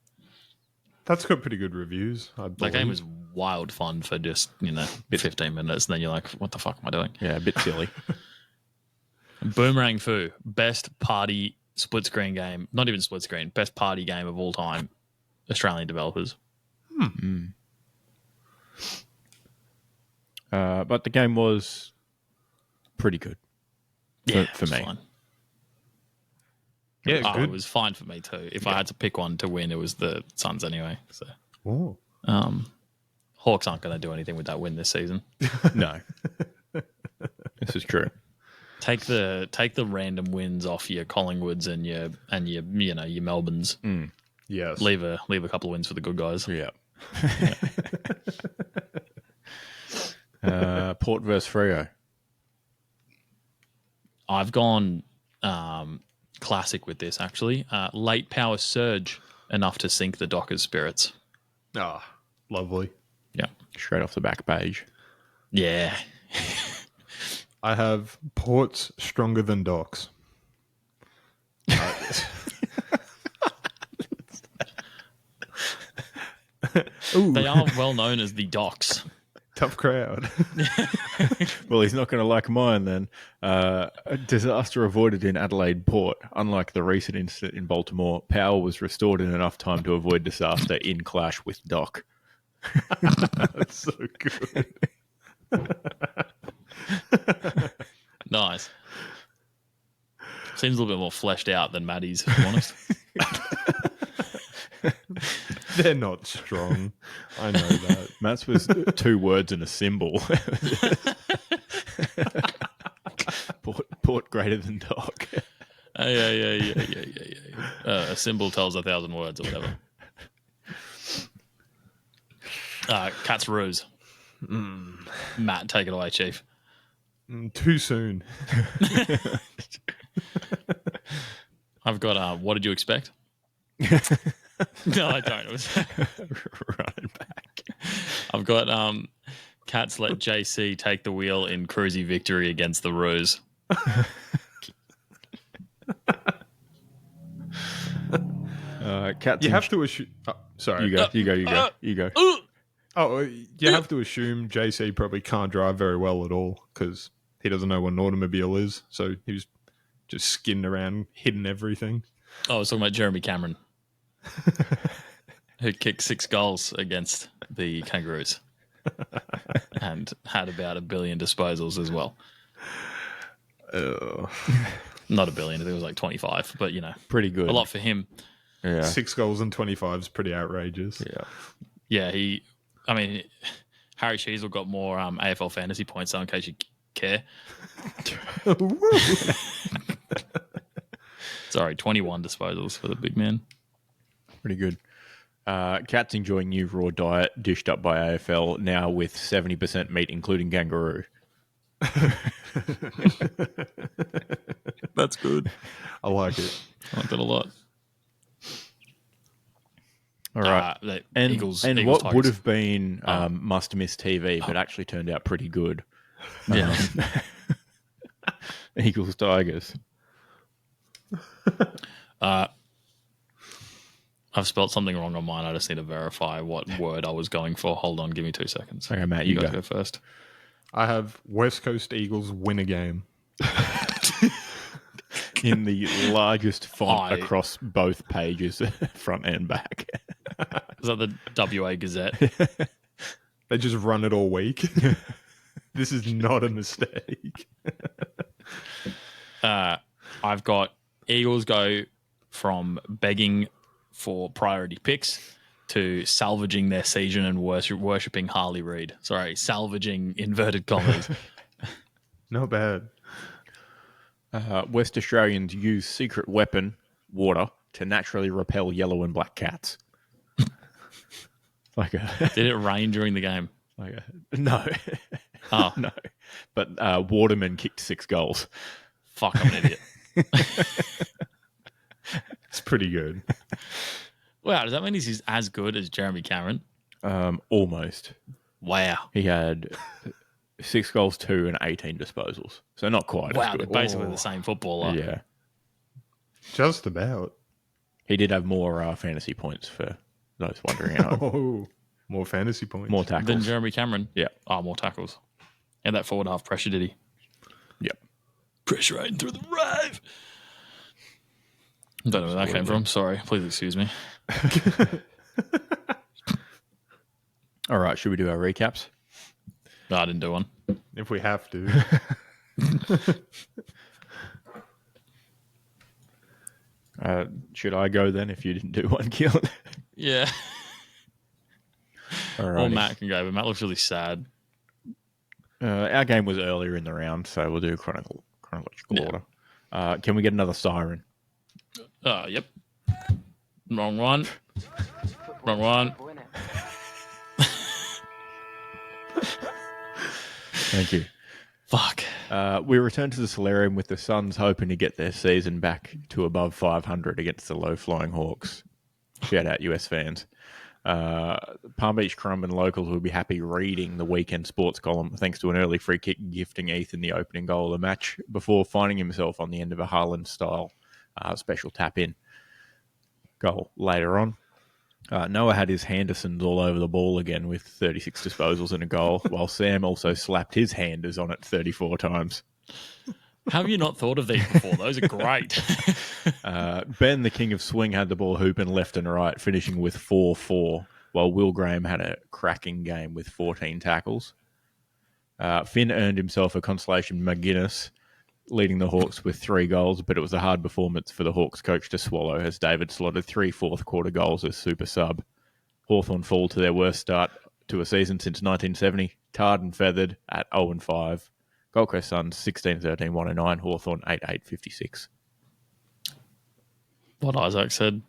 That's got pretty good reviews. I That believe. game was wild fun for just 15 minutes, and then you're like, "What the fuck am I doing?" Yeah, a bit silly. Boomerang Fu, best party split screen game. Not even split screen. Best party game of all time. Australian developers. But the game was pretty good for me. Fine. Yeah, It good. was fine for me too. If I had to pick one to win, it was the Suns anyway. So, Oh. Hawks aren't going to do anything with that win this season. No, this is true. Take the random wins off your Collingwoods and your your Melbournes. Yes. Leave a couple of wins for the good guys. Yeah. Port versus Freo. I've gone classic with this actually. Late power surge enough to sink the Dockers' spirits. Ah, lovely. Yeah. Straight off the back page. Yeah. I have Ports stronger than Docks. They are well known as the Docks. Tough crowd. Well, he's not going to like mine then. A disaster avoided in Adelaide Port. Unlike the recent incident in Baltimore, power was restored in enough time to avoid disaster in clash with Doc. That's so good. Nice. Seems a little bit more fleshed out than Maddie's, to be honest. They're not strong. I know that. Matt's was 2 words and a symbol. Port greater than Doc. Yeah. A symbol tells 1,000 words or whatever. Cats Ruse. Matt, take it away, Chief. Too soon. I've got, what did you expect? No, I don't. It was Running back. I've got Cats let JC take the wheel in cruisy victory against the Ruse. Cats. You have to assume. Sorry. You go. Oh, you have to assume JC probably can't drive very well at all because he doesn't know what an automobile is. So he was just skidding around, hitting everything. Oh, I was talking about Jeremy Cameron, who kicked 6 goals against the Kangaroos and had about 1 billion disposals as well. Not 1 billion, I think it was like 25, but Pretty good. a lot for him. Yeah. 6 goals and 25 is pretty outrageous. Yeah. Yeah, Harry Cheezel got more AFL fantasy points, though, in case you care. Sorry, 21 disposals for the big man. Pretty good. Cats enjoying new raw diet dished up by AFL, now with 70% meat, including kangaroo. That's good. I like it. I like that a lot. All right. And Eagles, what Tigers. would have been must-miss TV, but actually turned out pretty good. Yeah. Eagles Tigers. I've spelled something wrong on mine. I just need to verify what word I was going for. Hold on. Give me 2 seconds. Okay, Matt, you you guys go. go first. I have West Coast Eagles win a game. In the largest font I- across both pages, front and back. Is that the WA Gazette? They just run it all week. This is not a mistake. I've got Eagles go from begging for priority picks to salvaging their season and worshipping Harley Reid. Sorry, salvaging inverted commas. Not bad. West Australians use secret weapon, water, to naturally repel yellow and black cats. Did it rain during the game? No. Oh, No. But Waterman kicked 6 goals. fuck, I'm an idiot. It's pretty good. Wow, does that mean he's as good as Jeremy Cameron? Almost. Wow. He had 6 goals, 2 and 18 disposals. So not quite Wow, as they're good. basically the same footballer. Yeah. Just about. He did have more fantasy points for those wondering out. Oh, more fantasy points. More tackles. Than Jeremy Cameron? Yeah. Oh, more tackles. And that forward half pressure, did he? Yep. Pressure right through the rave. I don't know where that came from. Sorry. Please excuse me. All right, should we do our recaps? No, I didn't do one. if we have to. Should I go then if you didn't do one, Keelan? Yeah. All Or right. Matt can go, but Matt looks really sad. Our game was earlier in the round, so we'll do chronological Yeah. order. Can we get another siren? Yep. Wrong one. Wrong one. Thank you. Fuck. We return to the Solarium with the Suns hoping to get their season back to above 500 against the low-flying Hawks. Shout out US fans. Palm Beach Currumbin locals will be happy reading the weekend sports column thanks to an early free kick gifting Ethan the opening goal of the match before finding himself on the end of a Haaland-style special tap-in goal later on. Noah had his Hendersons all over the ball again with 36 disposals and a goal, while Sam also slapped his handers on it 34 times. How have you not thought of these before? Those are great. Ben, the king of swing, had the ball hooping left and right, finishing with 4-4, while Will Graham had a cracking game with 14 tackles. Finn earned himself a consolation McGuinness, leading the Hawks with 3 goals, but it was a hard performance for the Hawks coach to swallow as David slotted 3 fourth-quarter goals as super sub. Hawthorn fall to their worst start to a season since 1970, tarred and feathered at 0-5. Gold Coast Suns 16-13, 1-9, Hawthorn 8-8, 56. What Isaac said.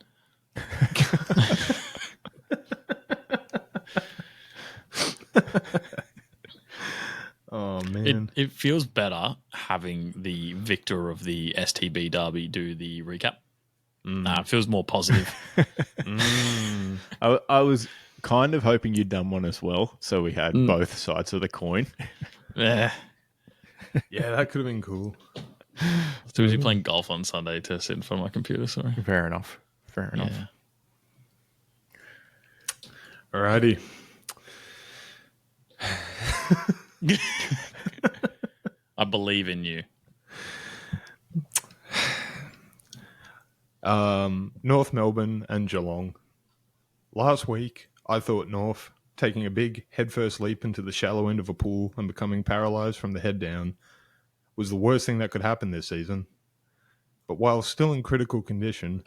Oh, man. It feels better having the victor of the STB derby do the recap. It feels more positive. I was kind of hoping you'd done one as well, so we had both sides of the coin. Yeah. Yeah, that could have been cool. I was too busy playing golf on Sunday to sit in front of my computer, sorry. Fair enough. Alrighty. I believe in you. North Melbourne and Geelong. Last week, I thought North, taking a big headfirst leap into the shallow end of a pool and becoming paralysed from the head down, was the worst thing that could happen this season. But while still in critical condition,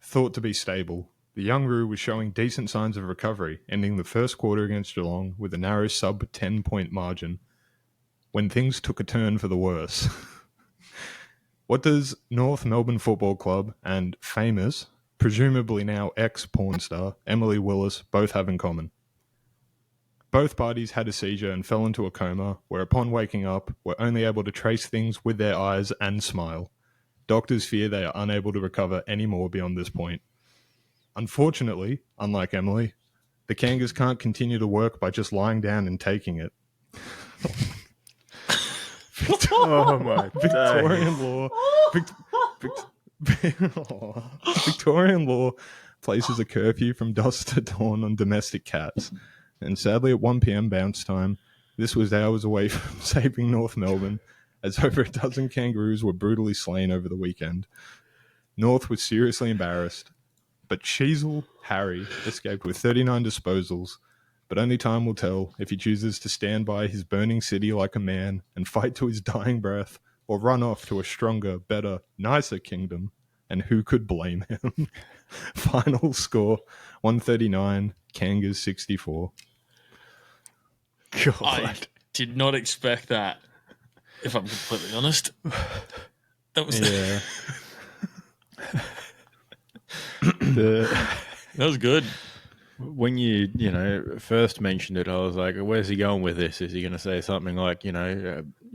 thought to be stable, the young Roo was showing decent signs of recovery, ending the first quarter against Geelong with a narrow sub-10-point margin, when things took a turn for the worse. What does North Melbourne Football Club and famous, presumably now ex-porn star, Emily Willis both have in common? Both parties had a seizure and fell into a coma, where upon waking up, were only able to trace things with their eyes and smile. Doctors fear they are unable to recover any more beyond this point. Unfortunately, unlike Emily, the Kangas can't continue to work by just lying down and taking it. Oh my Victorian law. Victorian law places a curfew from dusk to dawn on domestic cats. And sadly, at 1 p.m. bounce time, this was hours away from saving North Melbourne, as over a dozen kangaroos were brutally slain over the weekend. North was seriously embarrassed, but Sheasel Harry escaped with 39 disposals, but only time will tell if he chooses to stand by his burning city like a man and fight to his dying breath, or run off to a stronger, better, nicer kingdom, and who could blame him? Final score, 139, Kangas 64. God. I did not expect that, if I'm completely honest. That was that was good. When you first mentioned it, I was like, where's he going with this? Is he going to say something like, you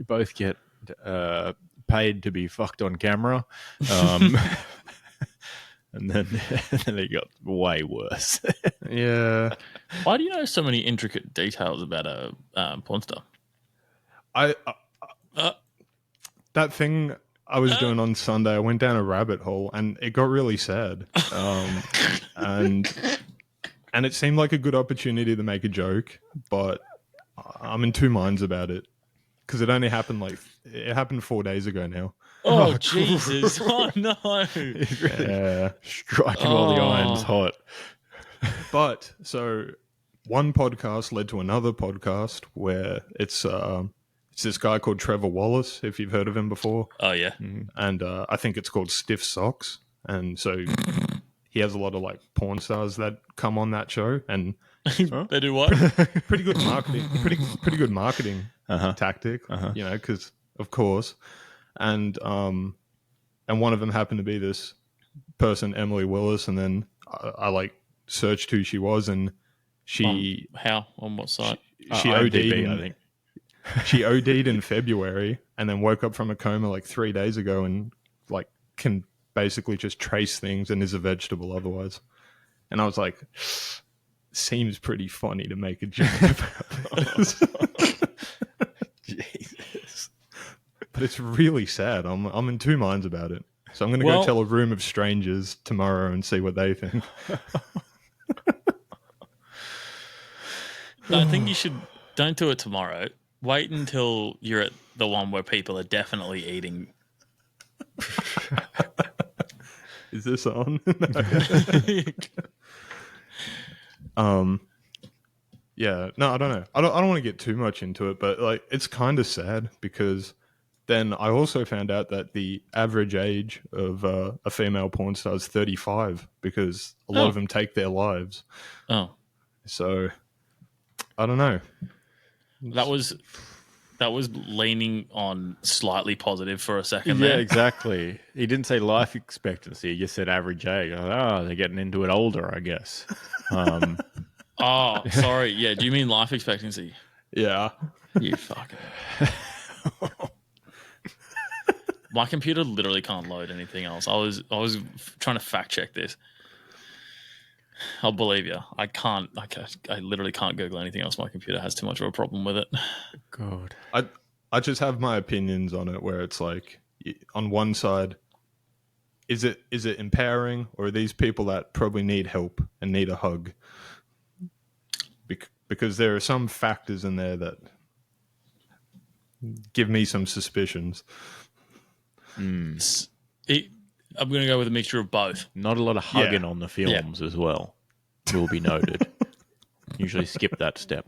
both get paid to be fucked on camera? And then it got way worse. Yeah. Why do you know so many intricate details about a porn star? That thing I was doing on Sunday, I went down a rabbit hole and it got really sad. And it seemed like a good opportunity to make a joke, but I'm in two minds about it because it only happened it happened 4 days ago now. Oh, Jesus. Oh, no. Yeah. Striking while the iron's hot. But so one podcast led to another podcast where it's this guy called Trevor Wallace, if you've heard of him before. Oh yeah. And I think it's called Stiff Socks. And so he has a lot of like porn stars that come on that show, and They do what? pretty good marketing, pretty good marketing tactic, you know, because of course, and one of them happened to be this person, Emily Willis, and then I like searched who she was, and she how on what site? she OD'd IMDb, I think. she OD'd in February, and then woke up from a coma like 3 days ago, and like can basically just trace things and is a vegetable otherwise. And I was like, seems pretty funny to make a joke about this. Jesus. But it's really sad. I'm in two minds about it. So I'm going to go tell a room of strangers tomorrow and see what they think. No, I think you should. Don't do it tomorrow. Wait until you're at the one where people are definitely eating. Is this on? Yeah. No, I don't know. I don't want to get too much into it, but like it's kind of sad because then I also found out that the average age of a female porn star is 35 because a lot of them take their lives. Oh, so I don't know. that was leaning on slightly positive for a second Yeah, there. exactly. He didn't say life expectancy. He just said average age. Oh, they're getting into it older, I guess. Oh, sorry. Yeah, do you mean life expectancy? Yeah. You fucking. My computer literally can't load anything else. I was trying to fact check this. I'll believe you. I literally can't Google anything else. My computer has too much of a problem with it. God. I just have my opinions on it where it's like on one side, is it empowering, or are these people that probably need help and need a hug? Because there are some factors in there that give me some suspicions. I'm going to go with a mixture of both. Not a lot of hugging on the films as well, will be noted. Usually skip that step.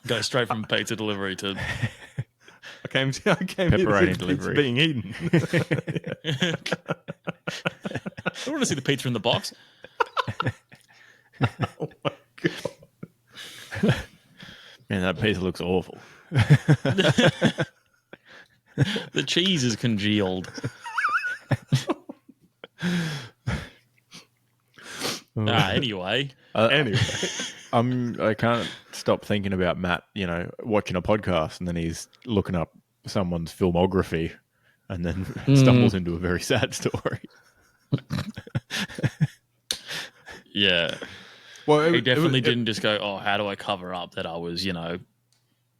Go straight from pizza delivery to... I came Pepperoni here to delivery. being eaten. I want to see the pizza in the box. Oh my God. Man, that pizza looks awful. The cheese is congealed. Anyway. Anyway. I can't stop thinking about Matt, watching a podcast and then he's looking up someone's filmography and then stumbles into a very sad story. Yeah. Well, He definitely didn't just go, oh, how do I cover up that I was,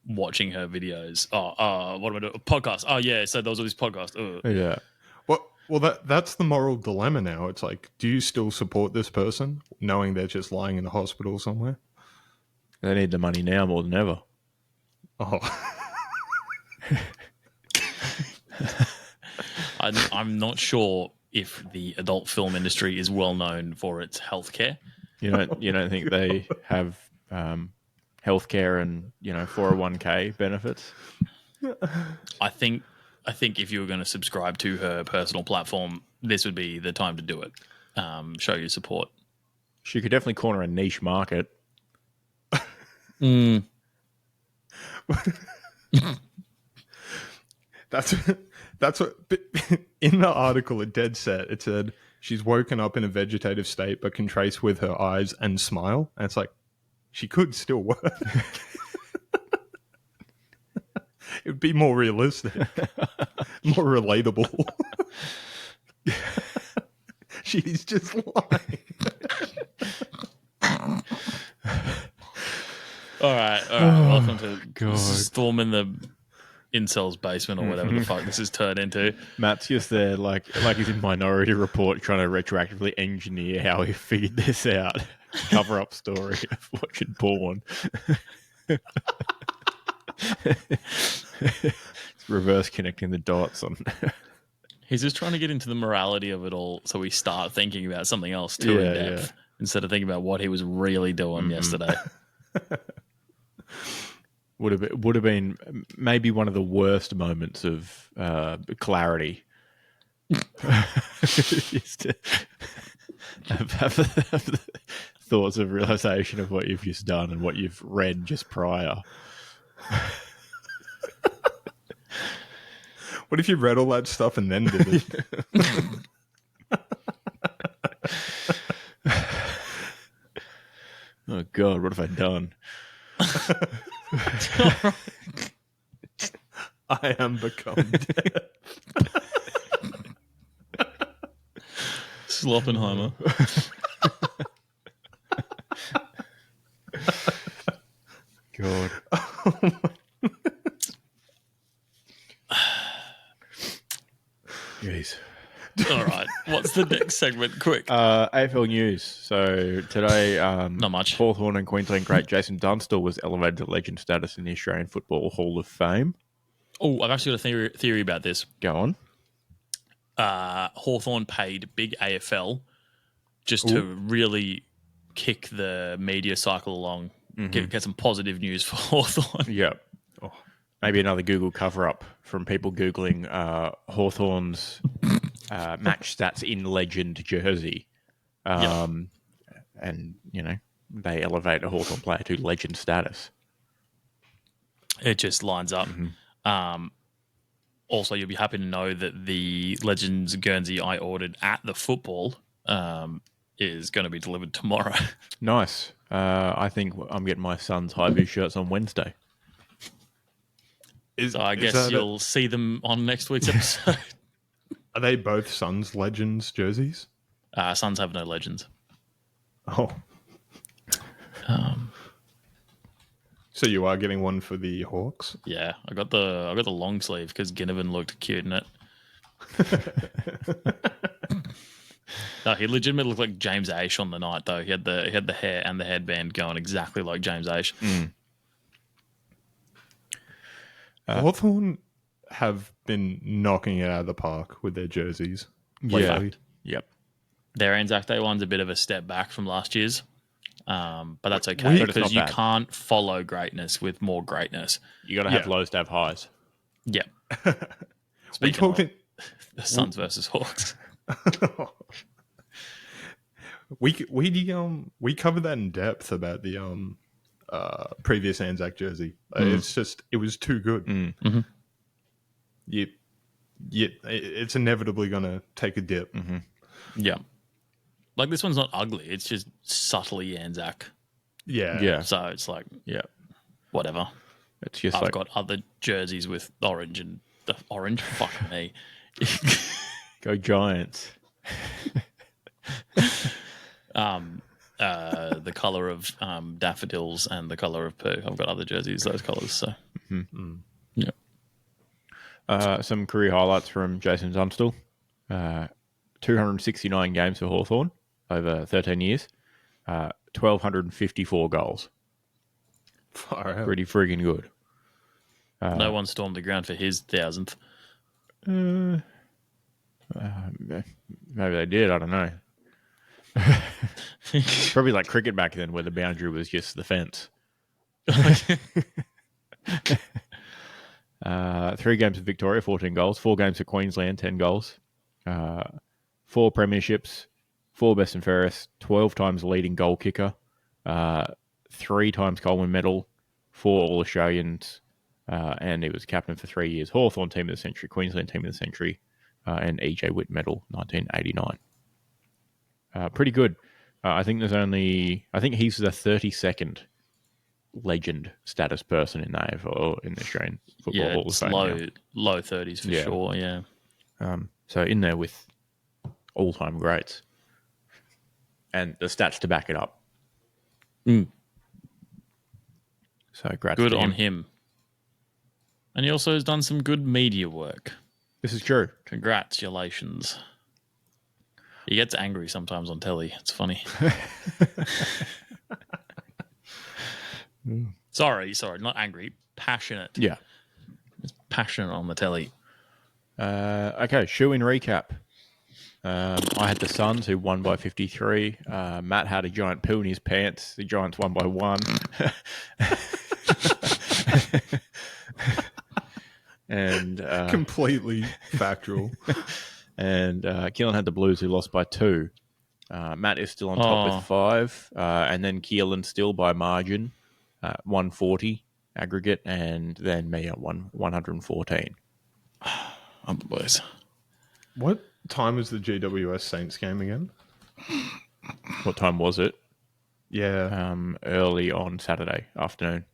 watching her videos? Oh, what am I doing? A podcast. Oh, yeah. So those are these podcasts. Ugh. Yeah. Well, that's the moral dilemma now. It's like, do you still support this person knowing they're just lying in a hospital somewhere? They need the money now more than ever. Oh. I'm not sure if the adult film industry is well known for its healthcare. You don't think they have healthcare and 401k benefits? I think if you were going to subscribe to her personal platform, this would be the time to do it. Show your support. She could definitely corner a niche market. That's what in the article at Dead Set it said she's woken up in a vegetative state but can trace with her eyes and smile, and it's like she could still work. It would be more realistic, more relatable. She's just lying. All right. Welcome to Storm in the Incel's basement or whatever the fuck this is turned into. Matt's just there like he's in Minority Report trying to retroactively engineer how he figured this out. Cover up story of watching porn. It's reverse connecting the dots on. He's just trying to get into the morality of it all so we start thinking about something else too in depth. instead of thinking about what he was really doing yesterday. Would have been maybe one of the worst moments of clarity. Just to have the thoughts of realization of what you've just done and what you've read just prior. What if you read all that stuff and then did it? Oh God, what have I done? I am become dead. Sloppenheimer. God. Jeez. All right. What's the next segment? Quick. AFL news. So today, Not much. Hawthorn and Queensland great Jason Dunstall was elevated to legend status in the Australian Football Hall of Fame. Oh, I've actually got a theory about this. Go on. Hawthorn paid big AFL just to really kick the media cycle along, get some positive news for Hawthorn. Yep. Oh, maybe another Google cover-up from people Googling Hawthorn's match stats in legend jersey. And, you know, they elevate a Hawthorn player to legend status. It just lines up. Also, you'll be happy to know that the Legends Guernsey I ordered at the football is going to be delivered tomorrow. Nice. I think I'm getting my son's high-vis shirts on Wednesday. So I guess you'll see them on next week's episode. Are they both Suns Legends jerseys? Suns have no Legends. Oh. So you are getting one for the Hawks? Yeah, I got the long sleeve because Ginnivan looked cute in it. No, he legitimately looked like James Aish on the night though. He had the hair and the headband going exactly like James Aish. Hawthorn have been knocking it out of the park with their jerseys. Yeah. Yep. Their Anzac Day one's a bit of a step back from last year's. But that's okay because you can't follow greatness with more greatness. You got to have lows to have highs. Yeah. We talked the Suns versus Hawks. We covered that in depth about the previous Anzac jersey. It was too good. It's inevitably going to take a dip. Yeah. Like, this one's not ugly. It's just subtly Anzac. Yeah. So it's like, whatever. It's just I've got other jerseys with orange and the orange. Fuck me. Go Giants. The colour of daffodils and the colour of poo. I've got other jerseys, those colours. So, yeah. Some career highlights from Jason Dunstall. 269 games for Hawthorn over 13 years. 1,254 goals. Far out. Pretty friggin' good. No one stormed the ground for his 1,000th. Maybe they did. I don't know. Probably like cricket back then, where the boundary was just the fence. 3 games for Victoria, 14 goals. 4 games for Queensland, 10 goals. 4 premierships, 4 best and fairest, 12 times leading goal kicker, 3 times Coleman medal, 4 All-Australians, and he was captain for 3 years. Hawthorn Team of the Century, Queensland Team of the Century, and E.J. Witt medal, 1989. Pretty good. I think he's the 32nd legend status person in the AFL, in the Australian Football Hall of Fame. Low 30s for sure, yeah. So in there with all-time greats. And the stats to back it up. So congrats good to on him. And he also has done some good media work. This is true. Congratulations. He gets angry sometimes on telly. It's funny. Sorry, not angry. Passionate. Yeah. It's passionate on the telly. Okay, shoe-in recap. I had the Suns, who won by 53. Matt had a giant poo in his pants. The Giants won by 1. And Completely factual. and Keelan had the Blues, who lost by 2. Matt is still on top with 5. And then Keelan still by margin, 140 aggregate. And then me at 114. Oh, boys. What time is the GWS Saints game again? What time was it? Yeah. Early on Saturday afternoon.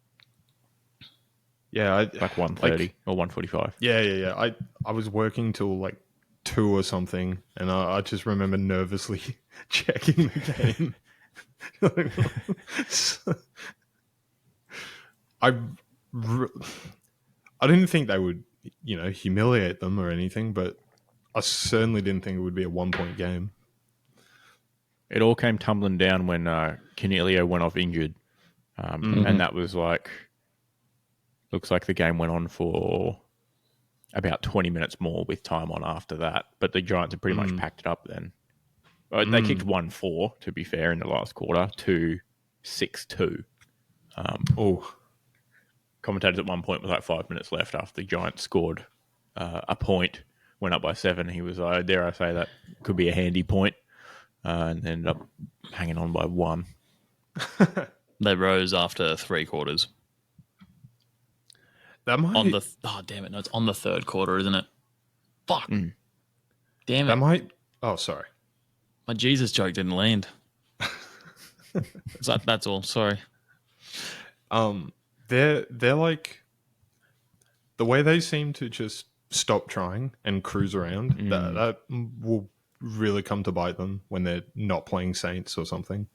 Yeah. Like 1:30 or 1:45. Yeah. I was working till like 2 or something, and I just remember nervously checking the game. I didn't think they would, humiliate them or anything, but I certainly didn't think it would be a 1-point game. It all came tumbling down when Cornelio went off injured. And that was looks like the game went on for about 20 minutes more with time on after that. But the Giants had pretty much packed it up then. They kicked 1-4, to be fair, in the last quarter, to 6-2. Commentators at one point was like 5 minutes left after the Giants scored a point, went up by 7. He was like, dare I say that could be a handy point, and ended up hanging on by 1. They rose after 3 quarters. That might damn it! No, it's on the 3rd quarter, isn't it? Fuck. Damn it! That might. Oh, sorry. My Jesus joke didn't land. That's all. Sorry. They're like the way they seem to just stop trying and cruise around. That will really come to bite them when they're not playing Saints or something.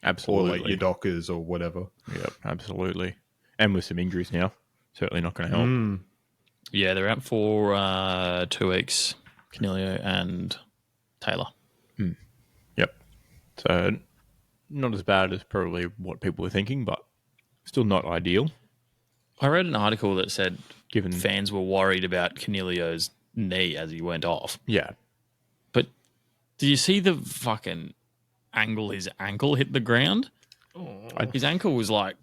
Absolutely. Or like your Dockers or whatever. Yep, absolutely. And with some injuries now, certainly not going to help. Yeah, they're out for 2 weeks. Cornelio and Taylor. Yep. So not as bad as probably what people were thinking, but still not ideal. I read an article that said Given fans were worried about Cornelio's knee as he went off. Yeah. But did you see the fucking angle his ankle hit the ground? His ankle was like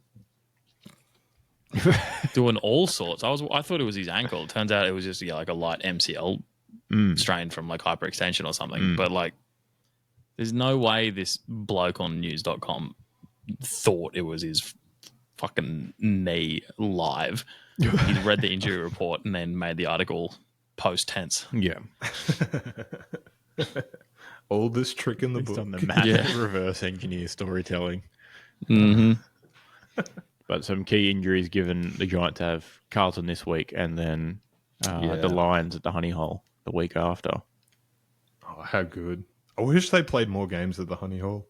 doing all sorts. I thought it was his ankle. It turns out it was just like a light MCL strain from like hyperextension or something. But like, there's no way this bloke on news.com thought it was his fucking knee live. He read the injury report and then made the article post tense. Yeah. Oldest trick in the It's book. on the mad reverse engineer storytelling. But some key injuries given the Giants have Carlton this week and then the Lions at the Honey Hole the week after. Oh, how good. I wish they played more games at the Honey Hole.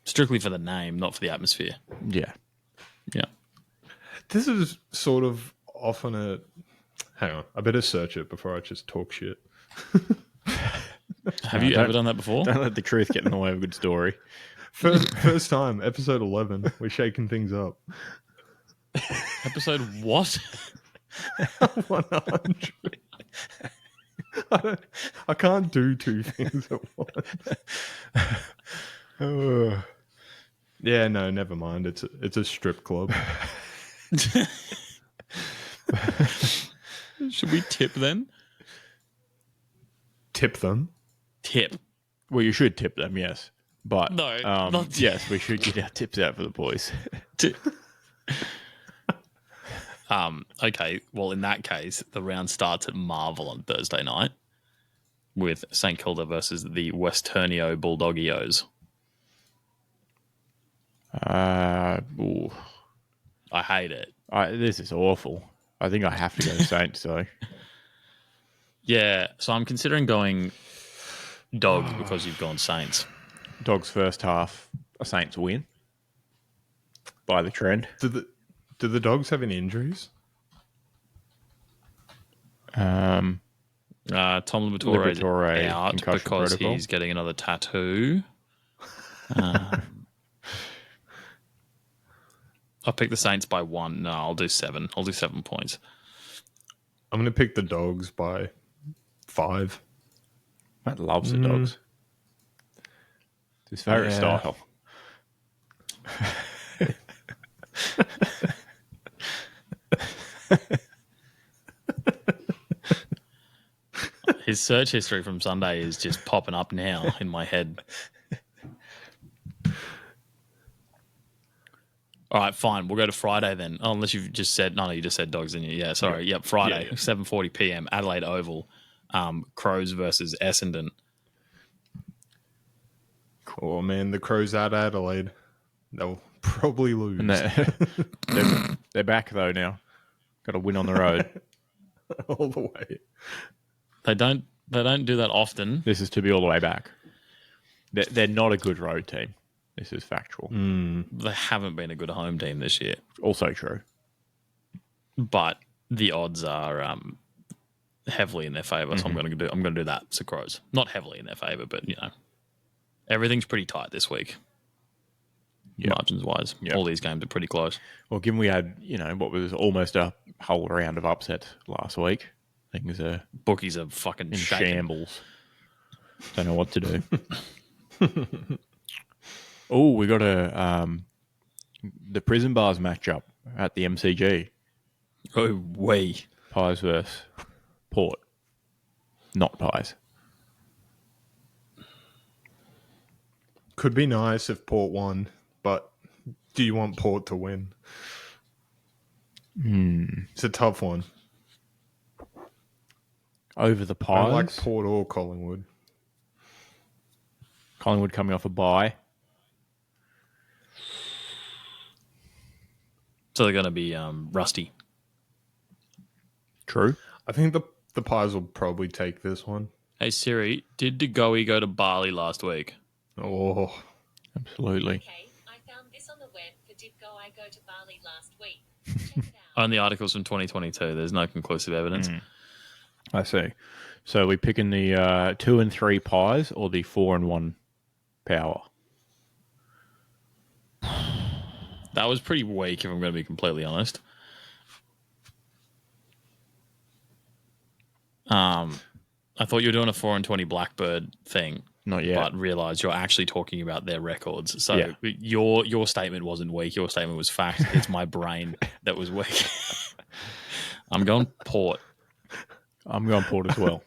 Strictly for the name, not for the atmosphere. Yeah. Yeah. This is sort of often a... Hang on. I better search it before I just talk shit. Have you ever done that before? Don't let the truth get in the way of a good story. First time, episode 11. We're shaking things up. Episode what? 100. I can't do 2 things at once. Yeah, no, never mind. It's a strip club. Should we tip then? Tip them? Tip. Well, you should tip them, yes. But No, not tip. yes, we should get our tips out for the boys. Okay, well, in that case, the round starts at Marvel on Thursday night with St Kilda versus the Westernio Bulldogios. Ooh. I hate it. This is awful. I think I have to go Saints, though. Yeah, so I'm considering going Dogs because you've gone Saints. Dogs first half, a Saints win by the trend. Do the Dogs have any injuries? Tom Liberatore out because protocol. he's getting another tattoo. I'll pick the Saints by 1. No, I'll do 7. I'll do 7 points. I'm going to pick the Dogs by 5. Matt loves the Dogs. It's his favourite style. His search history from Sunday is just popping up now in my head. All right, fine. We'll go to Friday then. Oh, unless you've just said... No, you just said Dogs, didn't you? Yeah, sorry. Yep, Friday, 7:40 p.m, Adelaide Oval. Crows versus Essendon. Oh, man, the Crows at Adelaide. They'll probably lose. And they're back, though, now. Got to win on the road. All the way. They don't do that often. This is to be all the way back. They're not a good road team. This is factual. They haven't been a good home team this year. Also true. But the odds are heavily in their favour, so I'm going to do that. So Crows, not heavily in their favour, but everything's pretty tight this week. Margins wise, all these games are pretty close. Well, given we had what was almost a whole round of upsets last week, things are bookies are fucking in shaking. shambles. Don't know what to do. Oh, we got the prison bars matchup at the MCG. Oh, way. Pies versus Port. Not Pies. Could be nice if Port won, but do you want Port to win? It's a tough one. Over the Pies. I like Port or Collingwood. Collingwood coming off a bye. So they're going to be rusty. True. I think the Pies will probably take this one. Hey Siri, did Degoe go to Bali last week? Oh, absolutely. Okay, I found this on the web for did I go to Bali last week. Check it out. Only articles from 2022. There's no conclusive evidence. I see. So we picking the 2 and 3 Pies or the 4 and 1 Power? That was pretty weak, if I'm going to be completely honest. I thought you were doing a 4 and 20 Blackbird thing. Not yet. But realised you're actually talking about their records. So your statement wasn't weak. Your statement was fact. It's my brain that was weak. I'm going Port. I'm going Port as well.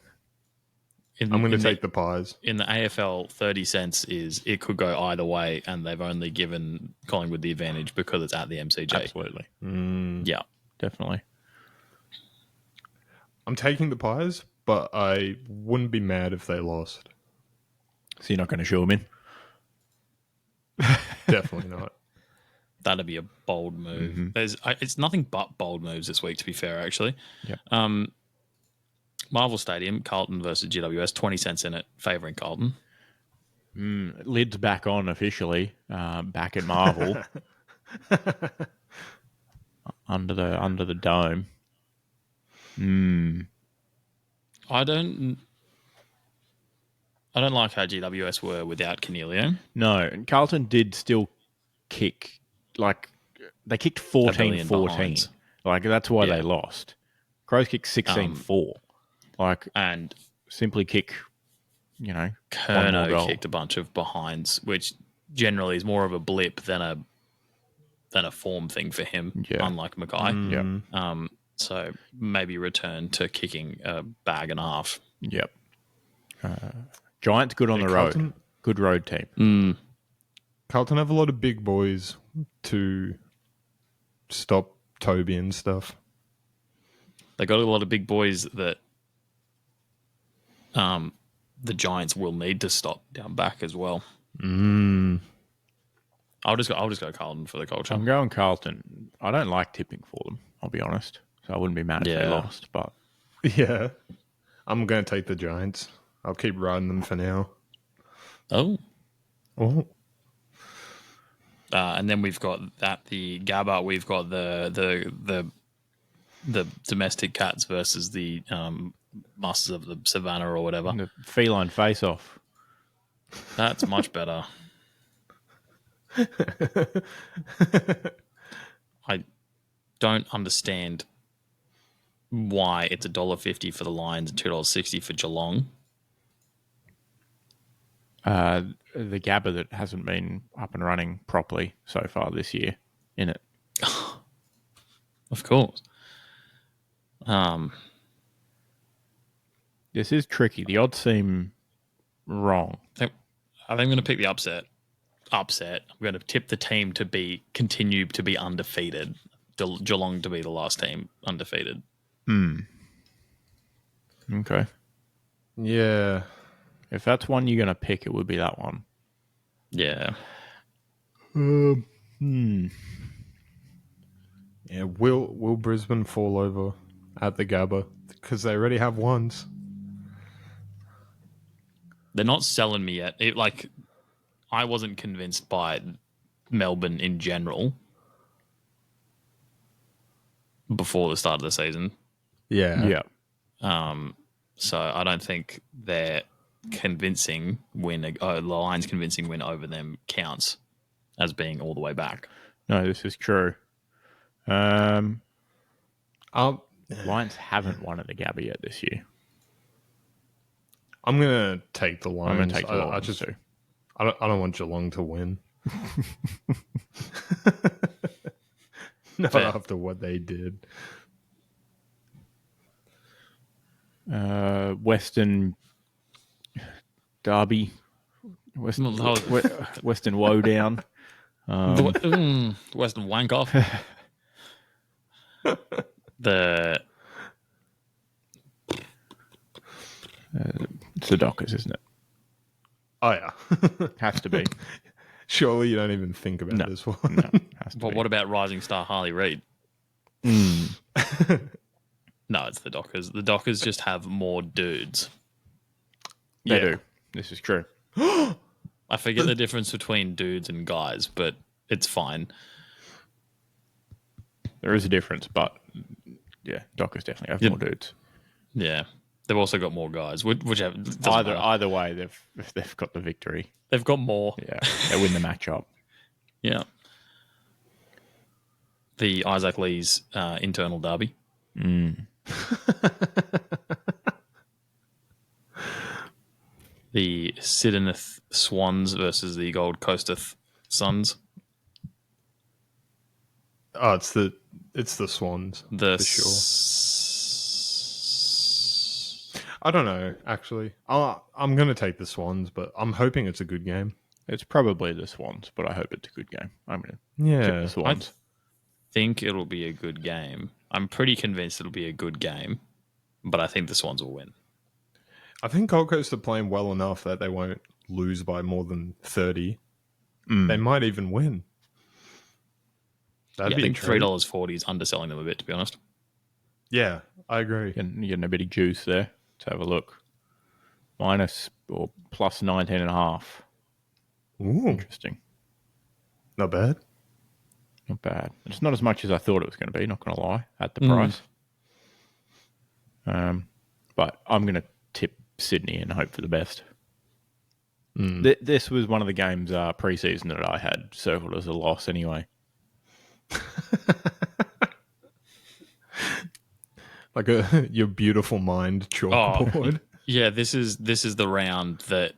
I'm going to take the Pies. In the AFL, 30 cents is it could go either way, and they've only given Collingwood the advantage because it's at the MCG. Absolutely. Yeah. Definitely. I'm taking the Pies, but I wouldn't be mad if they lost. So you're not going to show them in? Definitely not. That'd be a bold move. It's nothing but bold moves this week, to be fair, actually. Yeah. Marvel Stadium, Carlton versus GWS, 20 cents in it, favouring Carlton. Lid's back on officially, back at Marvel. under the dome. I don't like how GWS were without Cornelio. No, and Carlton did still kick. Like, they kicked 14-14. Like, that's why they lost. Crows kicked 16-4. And simply kick, Kerno kicked a bunch of behinds, which generally is more of a blip than a form thing for him, unlike Mackay. So maybe return to kicking a bag and a half. Yep. Giants good on the road. Good road team. Carlton have a lot of big boys to stop Toby and stuff. They got a lot of big boys that the Giants will need to stop down back as well. I'll just go Carlton for the culture. I'm going Carlton. I don't like tipping for them, I'll be honest. So I wouldn't be mad if they lost, but yeah. I'm going to take the Giants. I'll keep riding them for now. Oh. Oh. And then we've got the Gabba. We've got the domestic cats versus the masters of the savannah or whatever. The feline face-off. That's much better. I don't understand why it's $1.50 for the Lions and $2.60 for Geelong. The Gabba that hasn't been up and running properly so far this year in it. Of course. This is tricky. The odds seem wrong. I think I'm going to pick the upset. I'm going to tip the team to continue to be undefeated. Geelong to be the last team undefeated. Okay. Yeah. If that's one you're going to pick, it would be that one. Yeah. Yeah. Will Brisbane fall over at the Gabba? Because they already have ones. They're not selling me yet. I wasn't convinced by Melbourne in general before the start of the season. Yeah. So I don't think their convincing win, the Lions' convincing win over them counts as being all the way back. No, this is true. Lions haven't won at the Gabba yet this year. I'm gonna take the Lions. I'm going to take the Lions too. I don't want Geelong to win. Not Fair. after what they did. Western Derby. Western Woe Down. Western wank off. It's the Dockers, isn't it? Oh yeah. Has to be. Surely you don't even think about this one. No, has to But be. what about rising star Harley Reid? No, it's the Dockers. The Dockers just have more dudes. They do. This is true. I forget the difference between dudes and guys, but it's fine. There is a difference, but yeah, Dockers definitely have more dudes. Yeah. They've also got more guys. Whichever. Either way, they've got the victory. They've got more. Yeah, they win the matchup. Yeah. The Isaac Lee's internal derby. The Sydenham Swans versus the Gold Coasteth Suns. Oh, it's the Swans The for sure. I don't know, actually. I'm going to take the Swans, but I'm hoping it's a good game. It's probably the Swans, but I hope it's a good game. I'm going to Yeah. the Swans. think it'll be a good game. I'm pretty convinced it'll be a good game, but I think the Swans will win. I think Gold Coast are playing well enough that they won't lose by more than 30. They might even win. That'd I be think a treat. $3.40 is underselling them a bit, to be honest. Yeah, I agree. You're getting a bit of juice there. Let's have a look. Minus or plus 19.5. Ooh, Interesting. not bad. Not bad. It's not as much as I thought it was going to be, not going to lie, at the price. But I'm going to tip Sydney and hope for the best. This was one of the games pre-season that I had circled as a loss anyway. Like your beautiful mind chalkboard. Yeah, this is the round that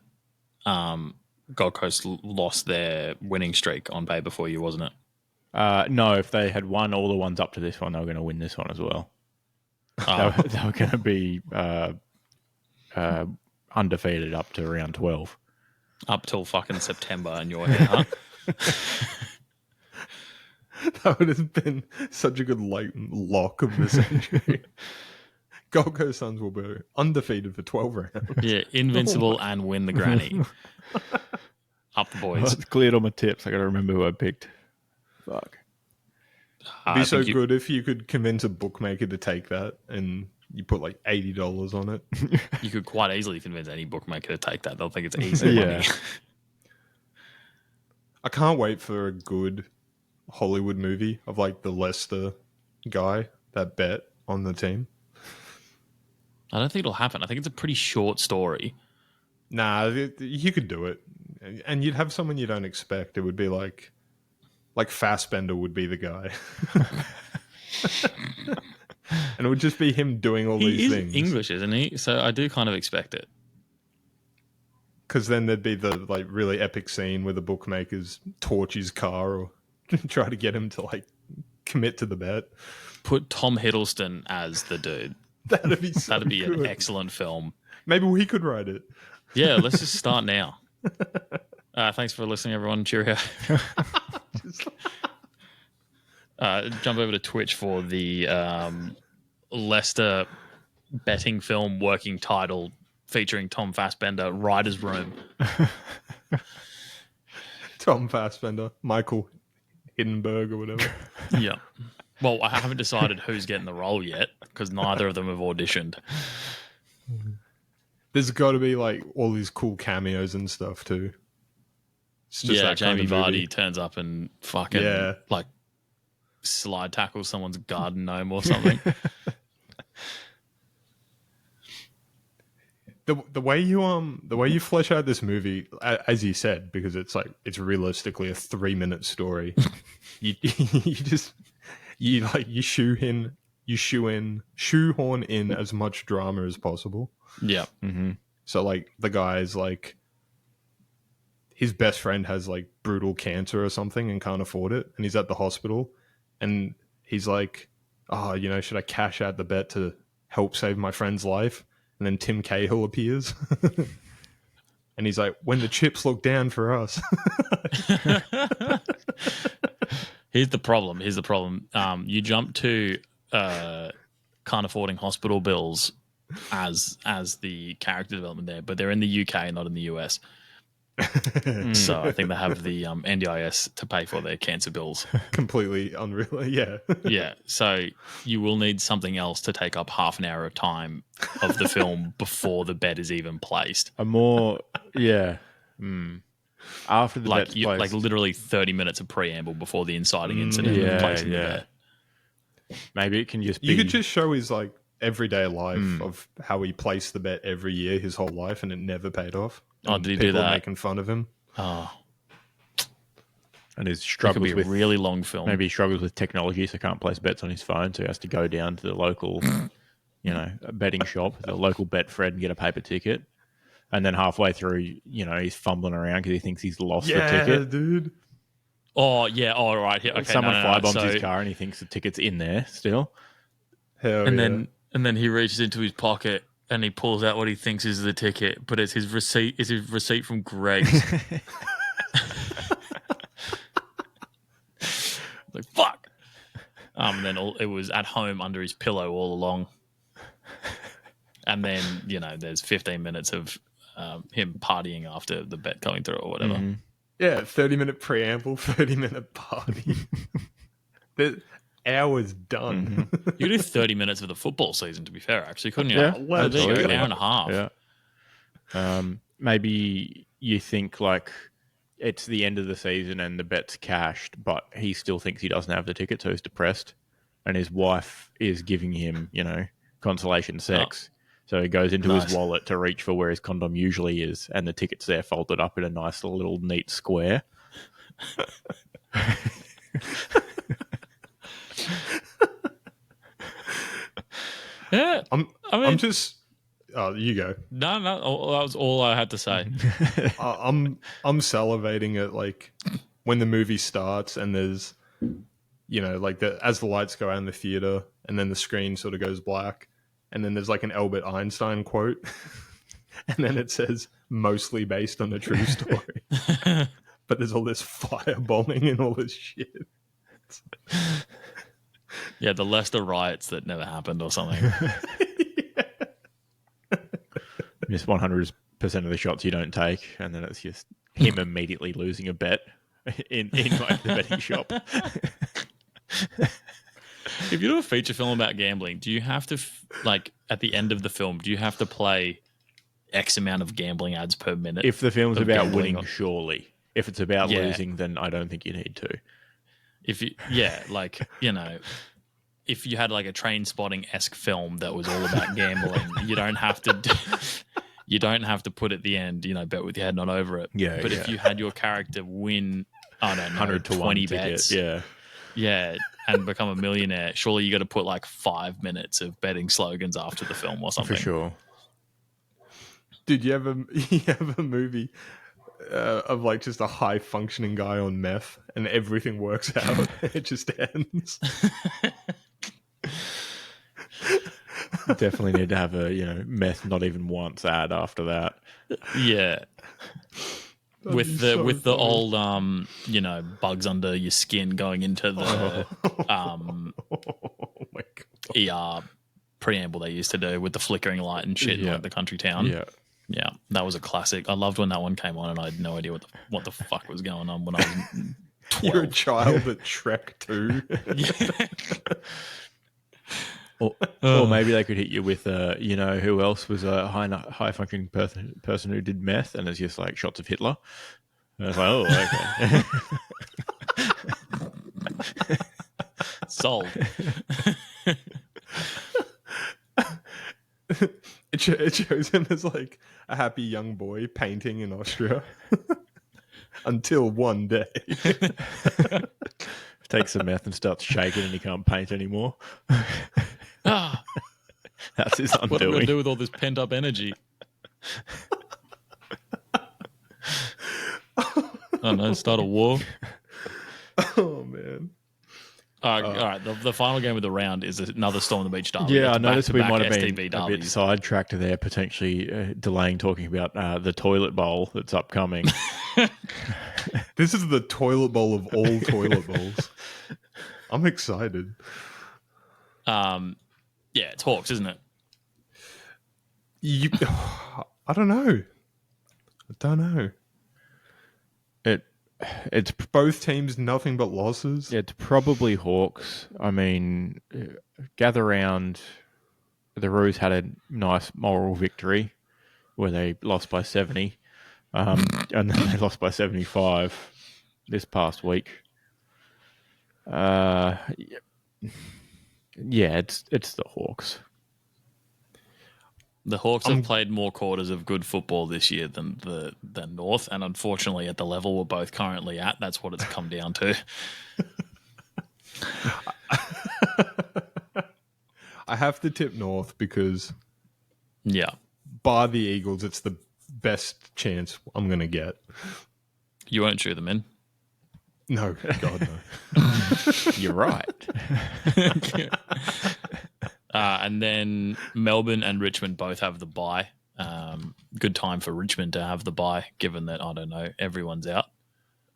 Gold Coast lost their winning streak on paper for you, wasn't it? No, if they had won all the ones up to this one, they were going to win this one as well. They were going to be undefeated up to round 12. Up till fucking September in your head, huh? That would have been such a good lock of the century. Gold Coast Suns will be undefeated for 12 rounds. Yeah, invincible and win the granny. Up the boys. It's cleared on my tips. I got to remember who I picked. Fuck. It'd be so good if you could convince a bookmaker to take that and you put like $80 on it. You could quite easily convince any bookmaker to take that. They'll think it's easy Yeah. money. I can't wait for a good Hollywood movie of like the Leicester guy that bet on the team. I don't think it'll happen. I think it's a pretty short story. Nah, you could do it. And you'd have someone you don't expect. It would be like Fassbender would be the guy. And it would just be him doing all He these is things. English, isn't he? So I do kind of expect it. Because then there'd be the like really epic scene where the bookmakers torch his car or try to get him to like commit to the bet. Put Tom Hiddleston as the dude. That'd be so That'd be good. an excellent film. Maybe we could write it. Yeah, let's just start now. Thanks for listening, everyone. Cheerio. Jump over to Twitch for the Leicester betting film working title featuring Tom Fassbender, Writer's Room. Tom Fassbender, Michael Hindenburg or whatever. Yeah. Well, I haven't decided who's getting the role yet because neither of them have auditioned. There's got to be like all these cool cameos and stuff too. It's just Yeah, that kind Jamie of movie. Vardy turns up and fucking like slide tackles someone's garden gnome or something. The way you flesh out this movie, as you said, because it's realistically a 3-minute story. you shoehorn in as much drama as possible. Yeah. Mm-hmm. So like the guy's like his best friend has like brutal cancer or something and can't afford it, and he's at the hospital, and he's like, oh, should I cash out the bet to help save my friend's life? And then Tim Cahill appears. And he's like, when the chips look down for us. Here's the problem. You jump to can't affording hospital bills as the character development there, but they're in the UK, not in the US. So I think they have the NDIS to pay for their cancer bills. Completely unreal. Yeah. Yeah. So you will need something else to take up half an hour of time of the film before the bet is even placed. After the bet's placed. Like literally 30 minutes of preamble before the inciting incident of placing the bet. Maybe it can just be... You could just show his like everyday life of how he placed the bet every year his whole life and it never paid off. Oh, did he do People that? making fun of him. Oh, and his it could struggles be a with really long film. maybe he struggles with technology, so can't place bets on his phone, so he has to go down to the local, betting shop, the local Betfred, and get a paper ticket. And then halfway through, he's fumbling around because he thinks he's lost the ticket. Dude. Oh, yeah. Oh, right. Yeah, okay, Someone firebombs So- his car, and he thinks the ticket's in there still. Hell and yeah. then he reaches into his pocket and he pulls out what he thinks is the ticket, but it's his receipt. It's his receipt from Greg's. Like fuck. And then it was at home under his pillow all along. And then there's 15 minutes of him partying after the bet going through or whatever. Mm-hmm. Yeah, 30-minute preamble, 30-minute party. The hour's done. You could do 30 minutes of the football season, to be fair, actually, couldn't you? Yeah, There you go, an absolutely. hour and a half. Yeah. Maybe you think like it's the end of the season and the bet's cashed, but he still thinks he doesn't have the ticket, so he's depressed. And his wife is giving him, consolation sex. So he goes into his wallet to reach for where his condom usually is, and the ticket's there folded up in a nice little neat square. Yeah. I'm just... Oh, you go. No, that was all I had to say. I'm salivating at like when the movie starts and there's like as the lights go out in the theater and then the screen sort of goes black and then there's like an Albert Einstein quote and then it says mostly based on a true story. But there's all this firebombing and all this shit. Yeah, the Leicester riots that never happened or something. Miss 100% of the shots you don't take, and then it's just him immediately losing a bet in like the betting shop. If you do a feature film about gambling, do you have to, at the end of the film, do you have to play X amount of gambling ads per minute? If the film's of about gambling winning, surely. If it's about losing, then I don't think you need to. If you had like a Train Spotting-esque film that was all about gambling, you don't have to put at the end, bet with your head not over it. Yeah. But if you had your character win, I don't know, 100 to 20 1 bets. ticket. Yeah. Yeah. and become a millionaire, surely you got to put like 5 minutes of betting slogans after the film or something. For sure. Dude, you have a movie of like just a high functioning guy on meth, and everything works out. It just ends. Definitely need to have a meth not even once ad after that. Yeah. That'd With be the so funny. old bugs under your skin going into the Oh my god. ER preamble they used to do with the flickering light and shit in Yeah. like the country town. Yeah, that was a classic. I loved when that one came on, and I had no idea what the fuck was going on when I was 12. You're a child at Shrek 2. Or maybe they could hit you with, who else was a high functioning person who did meth, and it's just like shots of Hitler. And it's like, oh, okay. Sold. It shows him as like a happy young boy painting in Austria until one day. Takes some meth and starts shaking, and he can't paint anymore. Ah, That's his what am I going to undoing. do with all this pent up energy? I don't know, start a war. Oh man. All right. The final game of the round is another Storm on the Beach derby. Yeah, It's I noticed we back-to-back might have been STB a bit derbies. sidetracked there, potentially delaying talking about the toilet bowl that's upcoming. This is the toilet bowl of all toilet bowls. I'm excited. Yeah, it's Hawks, isn't it? I don't know. It's Both teams nothing but losses. It's probably Hawks. I mean, gather round. The Roos had a nice moral victory where they lost by 70, and then they lost by 75 this past week. Yeah, it's the Hawks. The Hawks have played more quarters of good football this year than North, and unfortunately, at the level we're both currently at, that's what it's come down to. I have to tip North because Yeah, bar the Eagles, it's the best chance I'm going to get. you won't chew them in. No, God, no. You're right. And then Melbourne and Richmond both have the bye. Good time for Richmond to have the bye, given that, I don't know, everyone's out.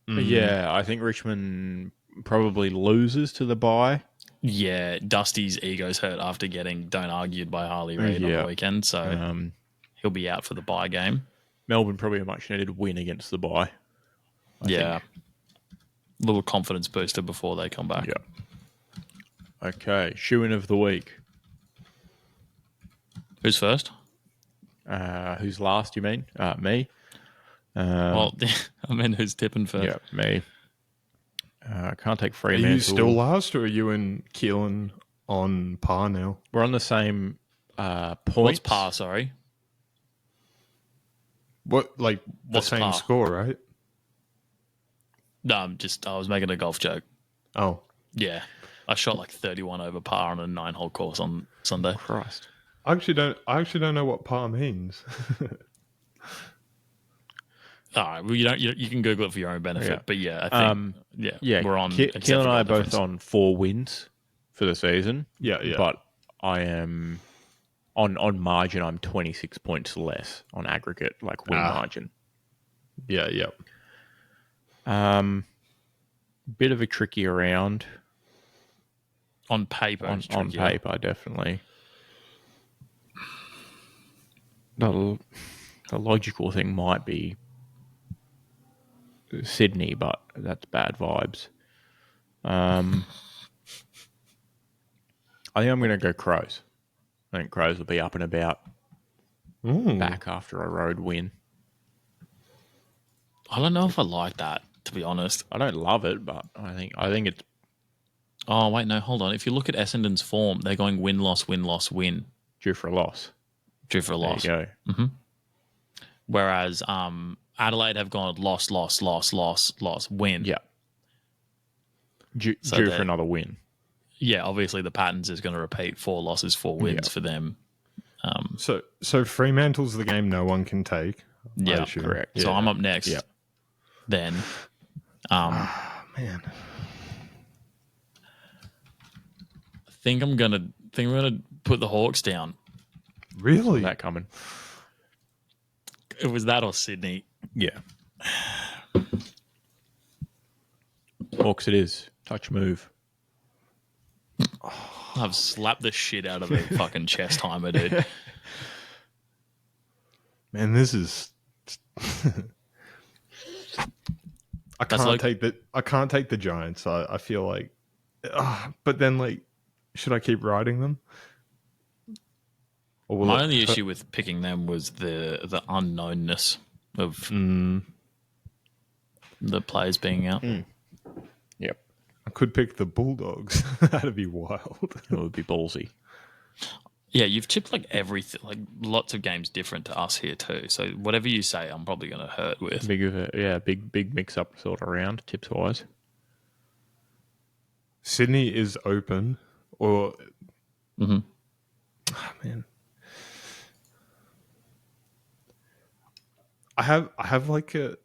Yeah, I think Richmond probably loses to the bye. Yeah, Dusty's ego's hurt after getting don't argued by Harley Reid on the weekend, so he'll be out for the bye game. Melbourne probably a much needed win against the bye. I think. Little confidence booster before they come back. Yeah. Okay, shoe-in of the week. Who's first? Who's last, you mean? Me. Well, I mean, who's tipping first? Yeah, me. I can't take Are Fremantle. you still last, or are you and Keelan on par now? We're on the same points. What's par, sorry? What, like the What's same par? score, right? No, I was making a golf joke. Oh, Yeah. I shot like 31 over par on a 9-hole course on Sunday. Christ. I actually don't know what par means. All right. Well, you can Google it for your own benefit. Yeah. But yeah, I think Yeah, we're on. Keelan except and for I are goal both difference. on 4 wins for the season. Yeah. But I am on margin. I'm 26 points less on aggregate, like win margin. Yeah. Bit of a tricky round on paper. on it's trickier. paper, definitely. The logical thing might be Sydney, but that's bad vibes. I think I'm going to go Crows. I think Crows will be up and about back after a road win. I don't know if I like that, to be honest. I don't love it, but I think it's Oh, wait, no, hold on. If you look at Essendon's form, they're going win, loss, win, loss, win. due for a loss. Due for a loss. There you go. Whereas Adelaide have gone loss, loss, loss, loss, loss, win. Yeah. Due So for they're- another win. yeah, obviously the patterns is going to repeat 4 losses, 4 wins for them. So Fremantle's the game no one can take. I Yeah, assume. correct. So Yeah. I'm up next. Yeah. Then, Man. I think I'm gonna put the Hawks down. Really? That coming. It was that or Sydney. Yeah. Hawks it is. Touch move. I've slapped the shit out of the fucking chest timer, dude. Man, this is. I can't take the Giants. I feel like, but then like, should I keep riding them? Or will My only issue with picking them was the unknownness of the players being out. Yep. I could pick the Bulldogs. That'd be wild. It would be ballsy. Yeah, you've tipped like everything, like lots of games different to us here too. So whatever you say, I'm probably going to hurt with. Big mix up sort of round tips wise. Sydney is open, or Mhm. Man, I have like a.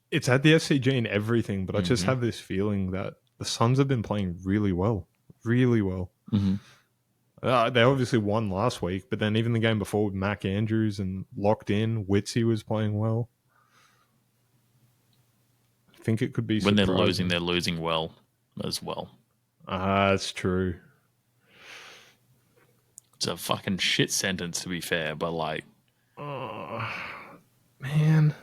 It's at the SCG and everything, but I just have this feeling that the Suns have been playing really well, really well. Mhm. They obviously won last week, but then even the game before with Mac Andrews and locked in, Witsy was playing well. I think it could be When surprising. they're losing well as well. That's true. It's a fucking shit sentence to be fair, but like, Man.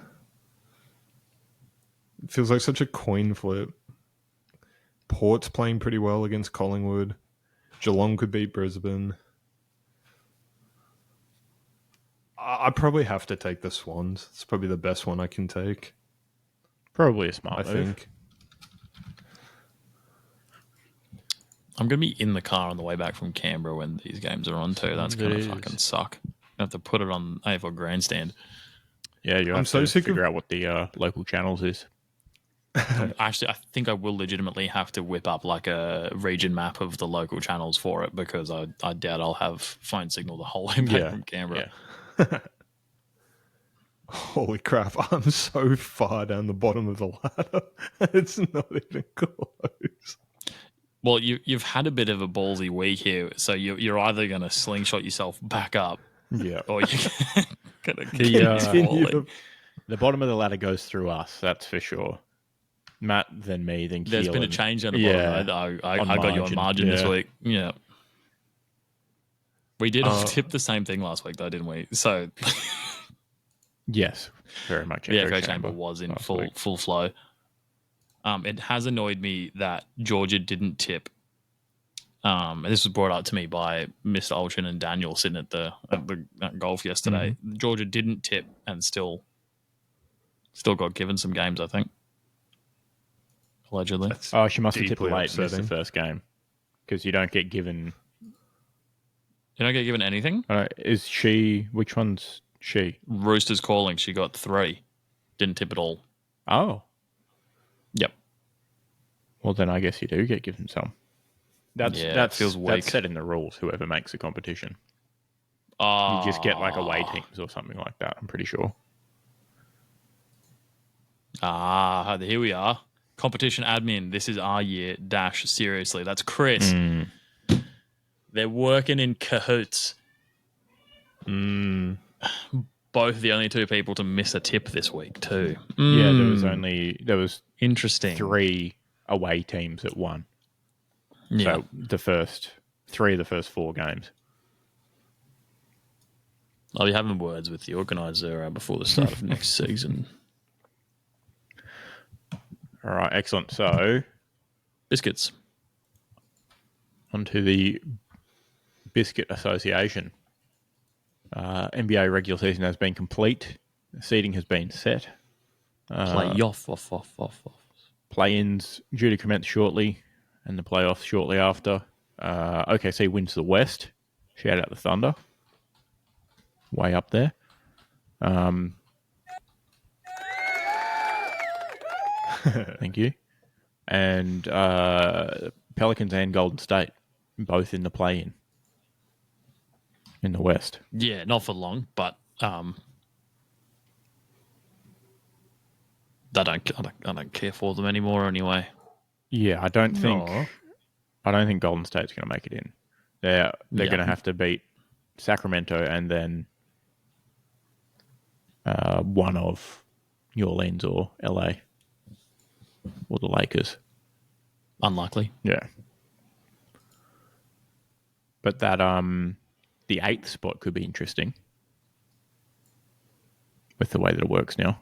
It feels like such a coin flip. Port's playing pretty well against Collingwood. Geelong could beat Brisbane. I probably have to take the Swans. It's probably the best one I can take, Probably a smart I move. think. I'm going to be in the car on the way back from Canberra when these games are on too. That's going to fucking suck. I have to put it on AFL Grandstand. Yeah, you I'm have so to sick figure of- out what the local channels is. Actually, I think I will legitimately have to whip up like a region map of the local channels for it because I doubt I'll have phone signal the whole way back from Canberra. Yeah. Holy crap, I'm so far down the bottom of the ladder. It's not even close. Well, you've had a bit of a ballsy week here, so you're either going to slingshot yourself back up Yeah. or you're going to The bottom of the ladder goes through us, that's for sure. Matt, then me, then Keelan. There's been a change on the bottom. Though. I got you on margin this week. Yeah. We did all tip the same thing last week, though, didn't we? So Yes, very much. the echo chamber was in full flow. It has annoyed me that Georgia didn't tip. And this was brought up to me by Mr. Olchin and Daniel sitting at golf yesterday. Georgia didn't tip and still got given some games, I think. Allegedly. Oh, she must have tipped deeply late and missed the upsetting. first game because you don't get given. You don't get given anything? Is she? Which one's she? Roosters calling. She got 3. Didn't tip at all. Oh, Yep. well then I guess you do get given some. That feels weak. That's set in the rules. Whoever makes the competition, you just get like away teams or something like that. I'm pretty sure. Here we are. Competition admin. This is our year. Seriously. That's Chris. They're working in cahoots. Both the only 2 people to miss a tip this week too. Yeah, there was Interesting. 3 away teams at one. Yeah. So the first 3 of the first 4 games. I'll be having words with the organizer before the start of next season. All right, excellent. So Biscuits. onto the Biscuit Association. NBA regular season has been complete. Seating has been set. Playoff. Play-ins due to commence shortly, and the playoffs shortly after. OKC wins the West. Shout out the Thunder. Way up there. Thank you. And Pelicans and Golden State, both in the play-in in the West. Yeah, not for long, but I don't care for them anymore anyway. Yeah, I don't think No. Golden State's going to make it in. They're going to have to beat Sacramento and then one of New Orleans or LA or the Lakers. Unlikely. Yeah. But that the 8th spot could be interesting with the way that it works now.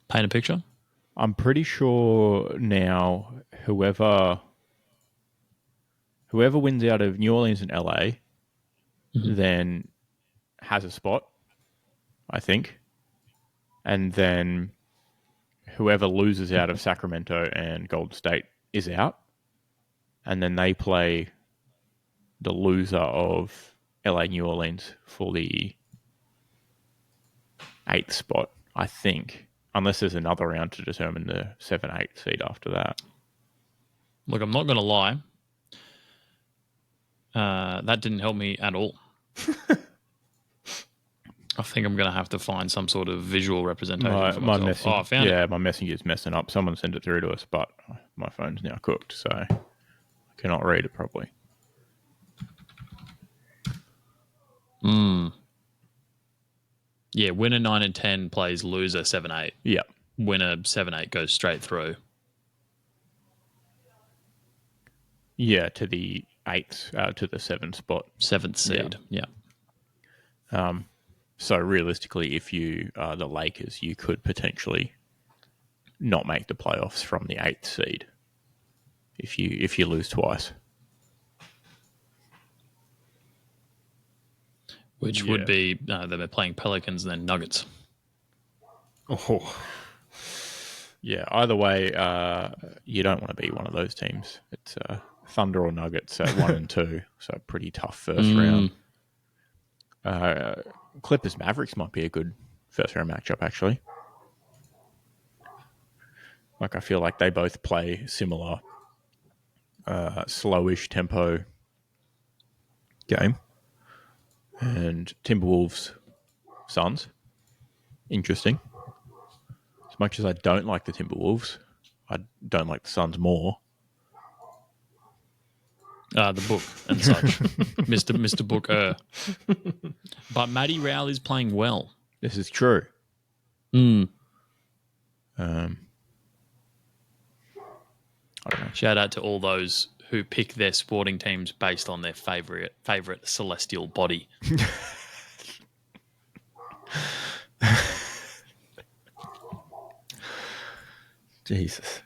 Paint a picture? I'm pretty sure now whoever wins out of New Orleans and LA then has a spot, I think. And then whoever loses out of Sacramento and Golden State is out. And then they play the loser of LA New Orleans for the 8th spot, I think. Unless there's another round to determine the 7-8 seed after that. Look, I'm not going to lie. That didn't help me at all. I think I'm going to have to find some sort of visual representation for myself. I found it. My messenger's messing up. Someone sent it through to us, but my phone's now cooked, so I cannot read it properly. Yeah, winner 9 and 10 plays loser 7-8. Yeah. Winner 7-8 goes straight through. Yeah, to the 8th, to the 7th spot. 7th seed, yeah. So realistically, if you are the Lakers, you could potentially not make the playoffs from the 8th seed if you lose twice. Which would be they're playing Pelicans and then Nuggets. Oh, yeah. Either way, you don't want to be one of those teams. It's Thunder or Nuggets at 1 and 2, so pretty tough first round. Clippers Mavericks might be a good first round matchup, actually. Like, I feel like they both play similar slowish tempo game. And Timberwolves Suns, interesting. As much as I don't like the Timberwolves, I don't like the Suns more. The book and such, Mr. Booker. But Matty Rowell is playing well. This is true. I don't know. Shout out to all those who pick their sporting teams based on their favorite celestial body. Jesus.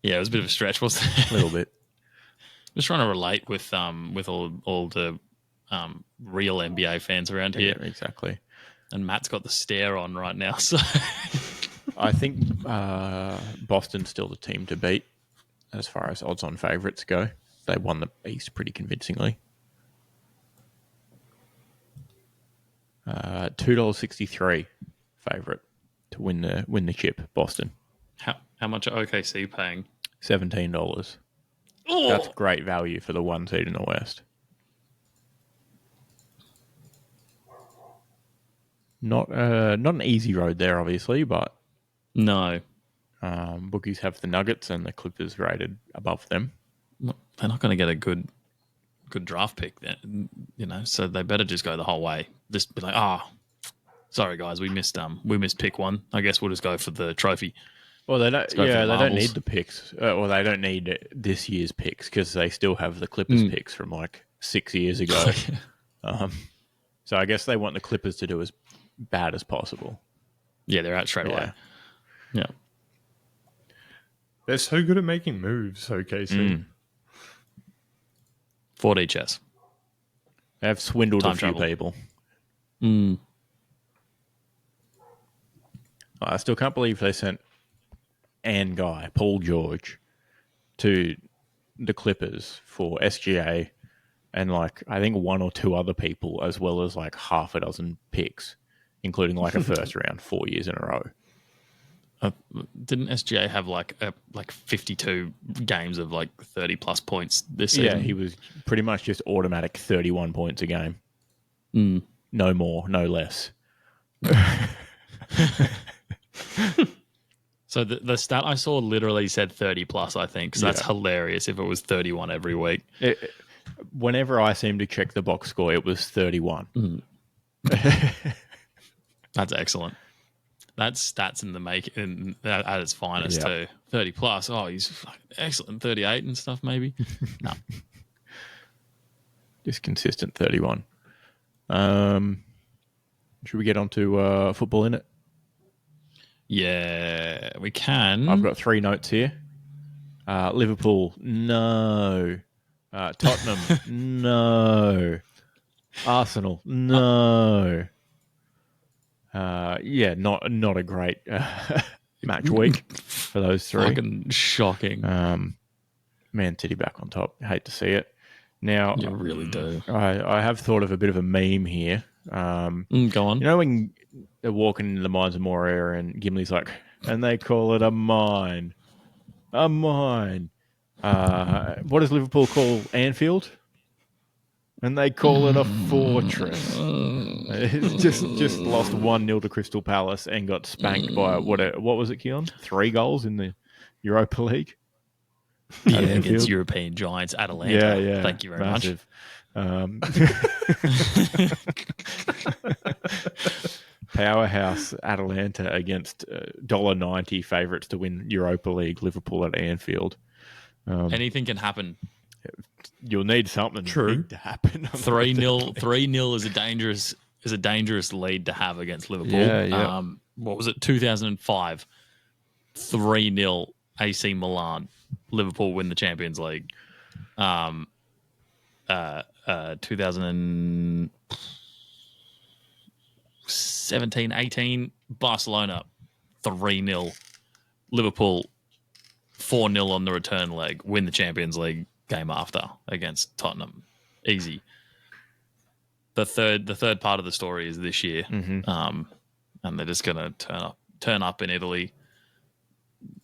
Yeah, it was a bit of a stretch, wasn't it? A little bit. Just trying to relate with all the real NBA fans around here. Yeah, exactly. And Matt's got the stare on right now. So I think Boston's still the team to beat as far as odds-on favourites go. They won the East pretty convincingly. $2.63 favourite to win the chip, Boston. How much are OKC paying? $17. Oh! That's great value for the 1 seed in the West. Not an easy road there, obviously, but No. bookies have the Nuggets and the Clippers rated above them. They're not going to get a good draft pick then, so they better just go the whole way. Just be like, sorry guys, we missed pick 1. I guess we'll just go for the trophy. Well, they don't. Yeah, they don't marbles. need the picks, or they don't need this year's picks because they still have the Clippers picks from like 6 years ago. So I guess they want the Clippers to do as bad as possible. Yeah, they're out straight away. Yeah. they're so good at making moves, OKC. 4D chess. They have swindled Time a few travel. people. I still can't believe they sent Paul George, to the Clippers for SGA and like I think 1 or 2 other people, as well as like half a dozen picks, including like a first round 4 years in a row. Didn't SGA have like 52 games of like 30 plus points this season? Yeah, he was pretty much just automatic 31 points a game. No more, no less. So the stat I saw literally said 30 plus, I think. So that's hilarious if it was 31 every week. Whenever I seemed to check the box score, it was 31. That's excellent. That's stats in the at its finest too. 30 plus. Oh, he's excellent. 38 and stuff maybe. No. Just consistent 31. Should we get on to football in it? Yeah, we can. I've got 3 notes here. Liverpool, no. Tottenham, no. Arsenal, no. Not a great match week for those 3. Fucking shocking. Man City back on top. Hate to see it. Now, You really do. I have thought of a bit of a meme here. Go on. You know when they're walking into the Mines of Moria and Gimli's like, and they call it a mine. A mine. What does Liverpool call Anfield? And they call it a fortress. just lost 1-0 to Crystal Palace and got spanked by, what was it, Keelan? 3 goals in the Europa League? Yeah, against European giants, Atalanta. Yeah. Thank you very Massive. Powerhouse Atalanta against $1.90 favourites to win Europa League, Liverpool at Anfield. Anything can happen. You'll need something big to happen. 3-0 is a dangerous lead to have against Liverpool. Yeah. What was it? 2005. 3-0 AC Milan. Liverpool win the Champions League. 2017-18 Barcelona 3-0. Liverpool 4-0 on the return leg. Win the Champions League game after against Tottenham. Easy. The third part of the story is this year, and they're just gonna turn up in Italy,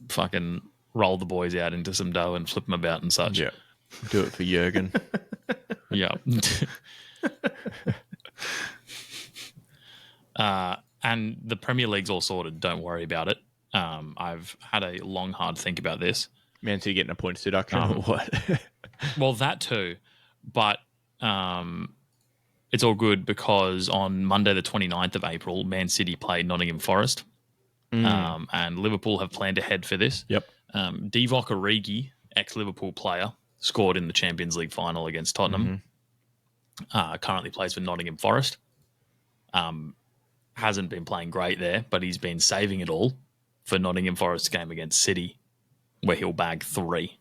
fucking roll the boys out into some dough and flip them about and such. Yeah, do it for Jurgen. Yeah. And the Premier League's all sorted. Don't worry about it. I've had a long, hard think about this. Man City getting a points deduction or what? Well, that too. But it's all good because on Monday the 29th of April, Man City played Nottingham Forest. And Liverpool have planned ahead for this. Yep. Divock Origi, ex-Liverpool player, scored in the Champions League final against Tottenham. Currently plays for Nottingham Forest. Hasn't been playing great there, but he's been saving it all for Nottingham Forest's game against City, where he'll bag 3.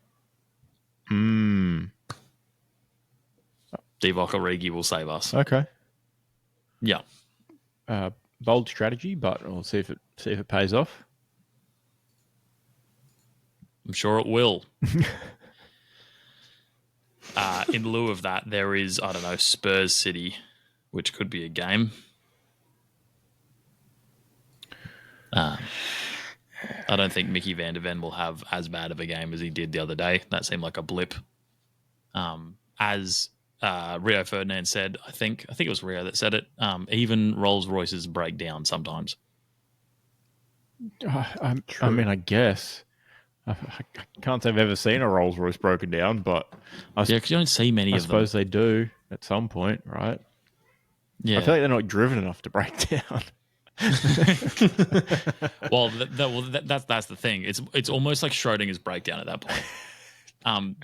Divock Origi will save us. Okay. Yeah. Bold strategy, but we'll see if it pays off. I'm sure it will. In lieu of that, there is, I don't know, Spurs City, which could be a game. I don't think Mickey van der Ven will have as bad of a game as he did the other day. That seemed like a blip. As Rio Ferdinand said, I think it was Rio that said it, even Rolls Royces break down sometimes. I mean, I guess. I can't say I've ever seen a Rolls Royce broken down, but because you don't see many I of them. suppose they do at some point, right? Yeah. I feel like they're not driven enough to break down. Well, that's the thing. It's almost like Schrodinger's breakdown at that point.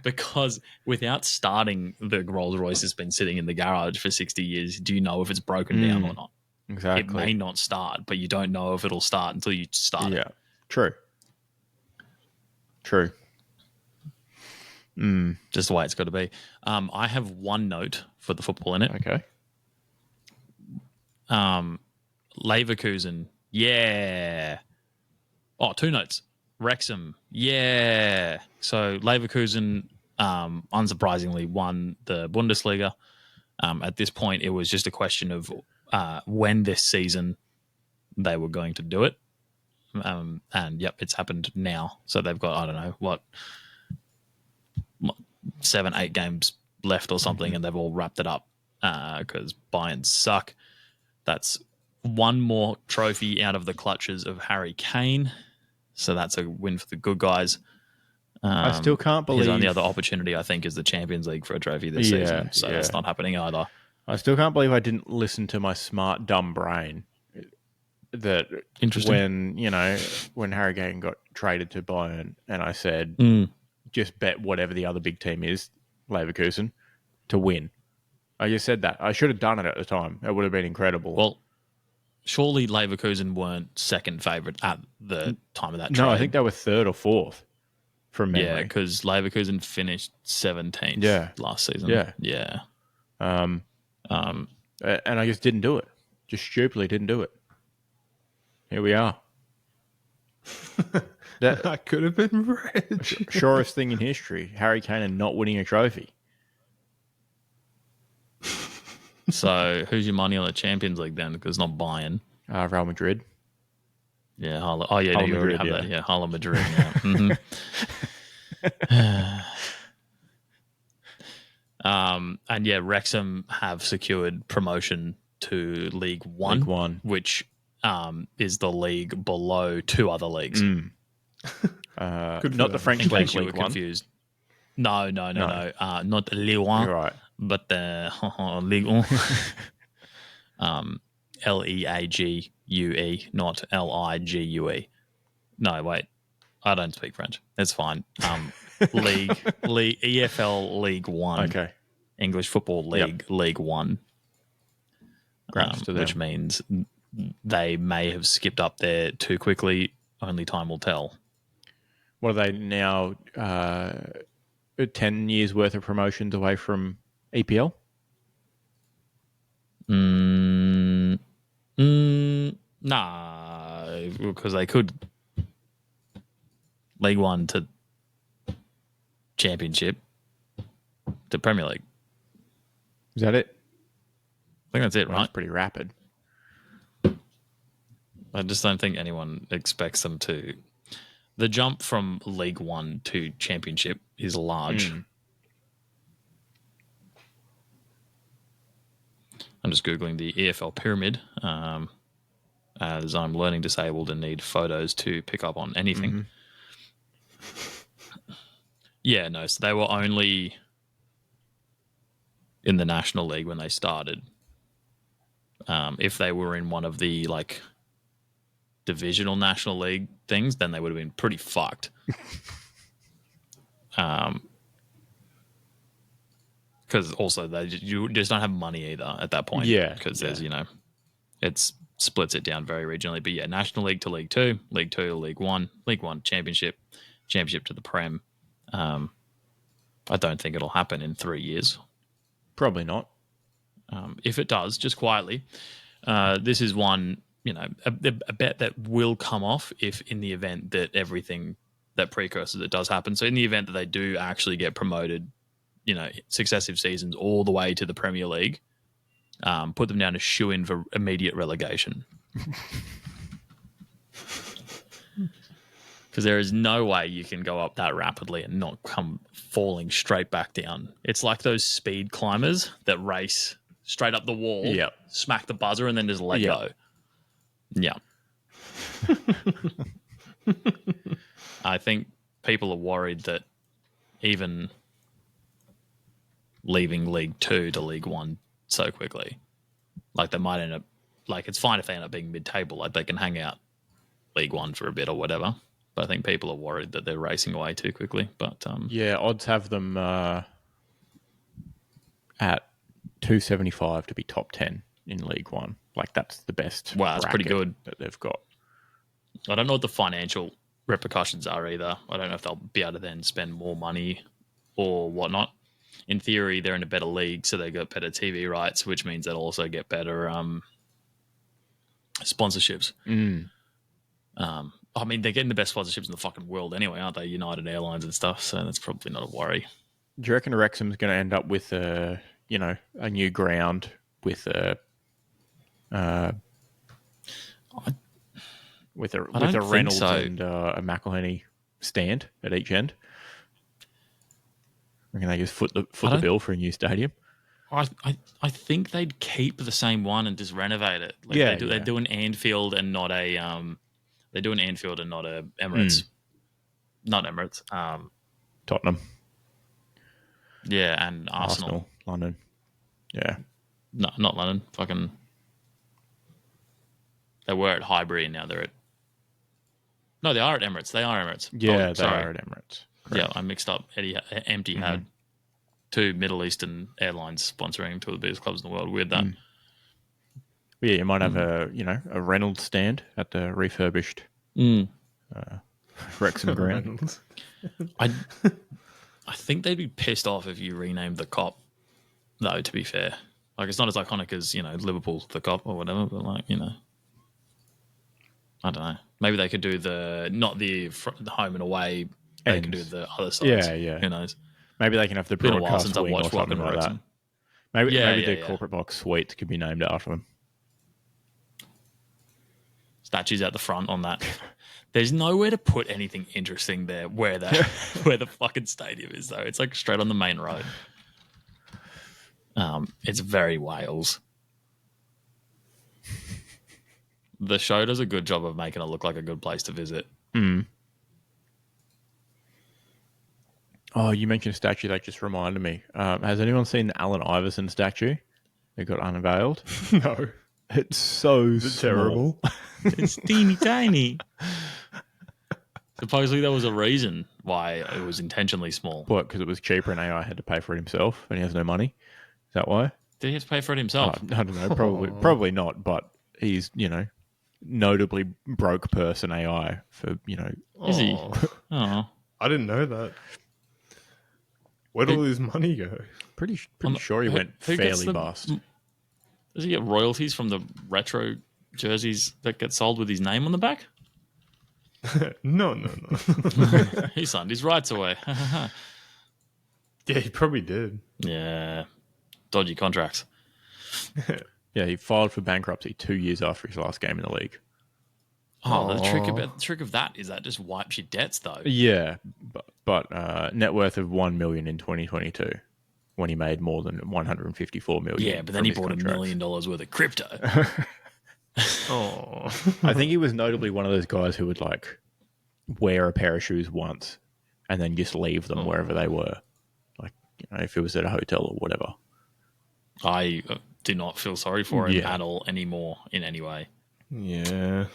Because without starting, the Rolls Royce has been sitting in the garage for 60 years. Do you know if it's broken down or not? Exactly. It may not start, but you don't know if it'll start until you start it. Yeah, true. Just the way it's got to be. I have one note for the football in it. Okay. Leverkusen, yeah. Oh, 2 notes. Wrexham, yeah. So Leverkusen, unsurprisingly, won the Bundesliga. At this point, it was just a question of when this season they were going to do it. And yep, it's happened now. So they've got, I don't know, what 7-8 games left or something, and they've all wrapped it up because Bayern suck. That's one more trophy out of the clutches of Harry Kane. So that's a win for the good guys. I still can't believe... His only other opportunity, I think, is the Champions League for a trophy this season. So that's not happening either. I still can't believe I didn't listen to my smart, dumb brain. That when Harry Kane got traded to Bayern, and I said, just bet whatever the other big team is, Leverkusen, to win. I just said that. I should have done it at the time. It would have been incredible. Well, surely Leverkusen weren't second favourite at the time of that trade. No, I think they were third or fourth from memory. Yeah, because Leverkusen finished 17th last season. Yeah. And I just didn't do it. Just stupidly didn't do it. Here we are. That could have been red. Surest thing in history. Harry Kane and not winning a trophy. So who's your money on the Champions League then? Because it's not Bayern. Real Madrid. Yeah. You Hala already Madrid, have yeah. that. Yeah, Hala Madrid. Yeah. And yeah, Wrexham have secured promotion to League One, which is the league below two other leagues. Not the French league. You were confused. No. Not League One, right. but the League One. League, not Ligue. No, wait. I don't speak French. It's fine. League EFL League One. Okay. English Football League, League One. Which means they may have skipped up there too quickly. Only time will tell. What are they now? 10 years worth of promotions away from EPL? Nah, because they could League One to Championship to Premier League. Is that it? I think that's it, right? That's pretty rapid. I just don't think anyone expects them to. The jump from League One to Championship is large. I'm just Googling the EFL pyramid as I'm learning disabled and need photos to pick up on anything. Yeah, no, so they were only in the National League when they started. If they were in one of the divisional National League things, then they would have been pretty fucked. Because also you just don't have money either at that point. Yeah. Because there's, it splits it down very regionally. But yeah, National League to League Two to League One Championship to the Prem. I don't think it'll happen in 3 years. Probably not. If it does, just quietly, this is one, a bet that will come off if in the event that everything that precursors it does happen. So in the event that they do actually get promoted, successive seasons all the way to the Premier League, put them down as shoo-in for immediate relegation. Because there is no way you can go up that rapidly and not come falling straight back down. It's like those speed climbers that race straight up the wall, smack the buzzer, and then just let go. Yeah. I think people are worried that even leaving League Two to League One so quickly, they might end up, it's fine if they end up being mid-table, they can hang out League One for a bit or whatever. But I think people are worried that they're racing away too quickly. But odds have them at 275 to be top 10 in League One. That's the best. Wow, that's pretty good that they've got. I don't know what the financial repercussions are either. I don't know if they'll be able to then spend more money or whatnot. In theory, they're in a better league, so they got better TV rights, which means they'll also get better sponsorships. I mean, they're getting the best sponsorships in the fucking world anyway, aren't they? United Airlines and stuff, so that's probably not a worry. Do you reckon Wrexham's going to end up with a new ground with a... with a don't think Reynolds so. and a McElhenney stand at each end. I reckon they just foot the bill for a new stadium. I think they'd keep the same one and just renovate it. Like Yeah, they do an Anfield and not a Emirates. Not Emirates. Tottenham, Yeah, and Arsenal. London. Yeah. No, not London. Fucking. They were at Highbury and now they're at. No, they are at Emirates. They are Emirates. Yeah, they are at Emirates. Correct. Yeah, I mixed up. Empty had 2 Middle Eastern airlines sponsoring 2 of the biggest clubs in the world. Weird that. Yeah, you might have a Reynolds stand at the refurbished Wrexham ground. I think they'd be pissed off if you renamed the Cop, though, to be fair. Like, it's not as iconic as, Liverpool, the Cop or whatever, but, like, I don't know. Maybe they could do the home and away. They could do the other sides. Yeah. Who knows? Maybe they can have the Been a while broadcast since I've wing or watched something Welcome like to that. Maybe the yeah. corporate box suites could be named after them. Statues out the front on that. There's nowhere to put anything interesting there where the fucking stadium is, though. It's like straight on the main road. It's very Wales. The show does a good job of making it look like a good place to visit. Oh, you mentioned a statue that just reminded me. Has anyone seen the Allen Iverson statue that got unveiled? No. It's so terrible. It's teeny tiny. Supposedly there was a reason why it was intentionally small. What? Because it was cheaper and AI had to pay for it himself and he has no money? Is that why? Did he have to pay for it himself? I don't know. Probably not. But he's, notably broke person AI for, Is he? Oh. I didn't know that. Where'd all his money go? Pretty sure he went fairly bust. Does he get royalties from the retro jerseys that get sold with his name on the back? No. He signed his rights away. Yeah, he probably did. Yeah. Dodgy contracts. Yeah, he filed for bankruptcy 2 years after his last game in the league. Oh, the trick of that is that just wipes your debts, though. Yeah, but net worth of $1 million in 2022 when he made more than $154 million. Yeah, but then he bought $1 million worth of crypto. Oh, I think he was notably one of those guys who would like wear a pair of shoes once and then just leave them wherever they were, like if it was at a hotel or whatever. I do not feel sorry for him at all anymore in any way. yeah.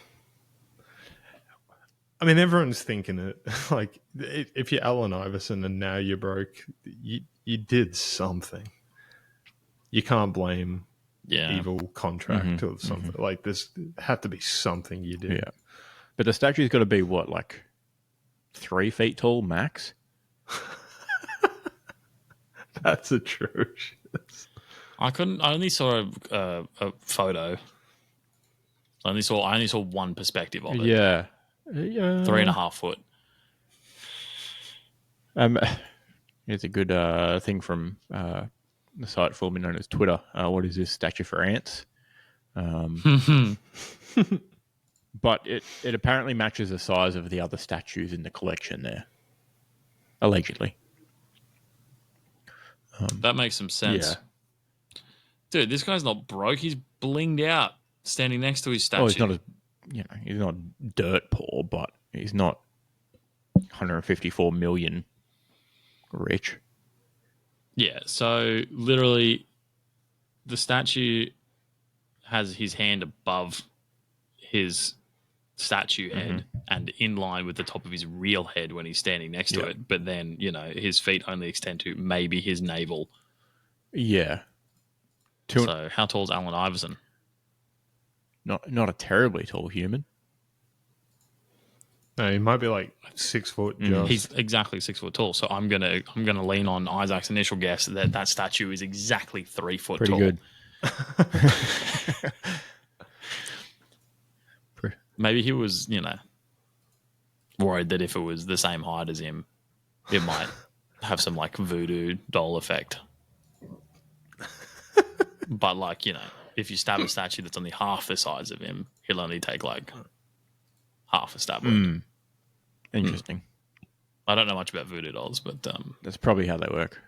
I mean, everyone's thinking it. Like, if you're Allen Iverson and now you're broke, you did something. You can't blame evil contract or something. Like, there's had to be something you did. Yeah, but the statue's got to be what, like 3 feet tall max? That's atrocious. I only saw a photo. I only saw one perspective of it. Yeah. 3.5 foot. It's a good thing from the site formerly known as Twitter. What is this statue for ants? But it apparently matches the size of the other statues in the collection there, allegedly. That makes some sense. Yeah. Dude, this guy's not broke. He's blinged out standing next to his statue. Well, he's not he's not dirt poor, but he's not 154 million rich. Yeah, so literally the statue has his hand above his statue head and in line with the top of his real head when he's standing next to it. But then, his feet only extend to maybe his navel. Yeah. So how tall is Allen Iverson? Not a terribly tall human. No, he might be like 6 foot. Just. He's exactly 6 foot tall. So I'm gonna lean on Isaac's initial guess that statue is exactly 3 foot Pretty tall. good. Maybe he was, worried that if it was the same height as him, it might have some like voodoo doll effect. But if you stab a statue that's only half the size of him, he'll only take like half a stat word. Interesting. I don't know much about voodoo dolls, but That's probably how they work.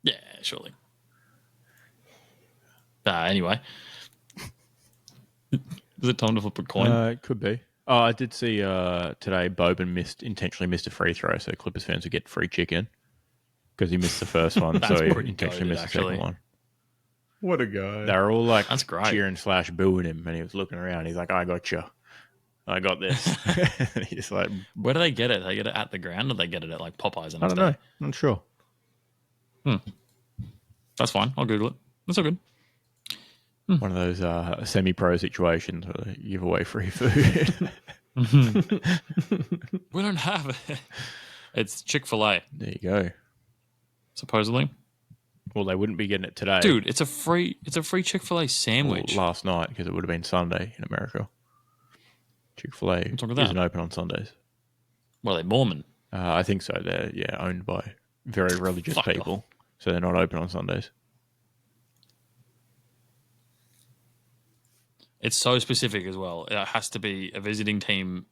yeah, surely. Anyway, is it time to flip a coin? It could be. Oh, I did see today Boban intentionally missed a free throw, so Clippers fans would get free chicken because he missed the first one, so he pretty intentionally goated, missed the second one. What a guy. They were all like That's great. cheering / booing him, and he was looking around. He's like, "I got you. I got this." He's like, Where do they get it? They get it at the ground, or they get it at like Popeyes? "I don't know. Not sure." That's fine. I'll Google it. That's all good. One of those semi-pro situations where they give away free food. We don't have it. It's Chick-fil-A, There you go. supposedly. Well, they wouldn't be getting it today. Dude, it's a free Chick-fil-A sandwich. Well, last night, because it would have been Sunday in America. Chick-fil-A What's wrong with that? isn't open on Sundays. Well, they're Mormon. I think so. They're owned by very religious Fuck people, off. so they're not open on Sundays. It's so specific as well. It has to be a visiting team,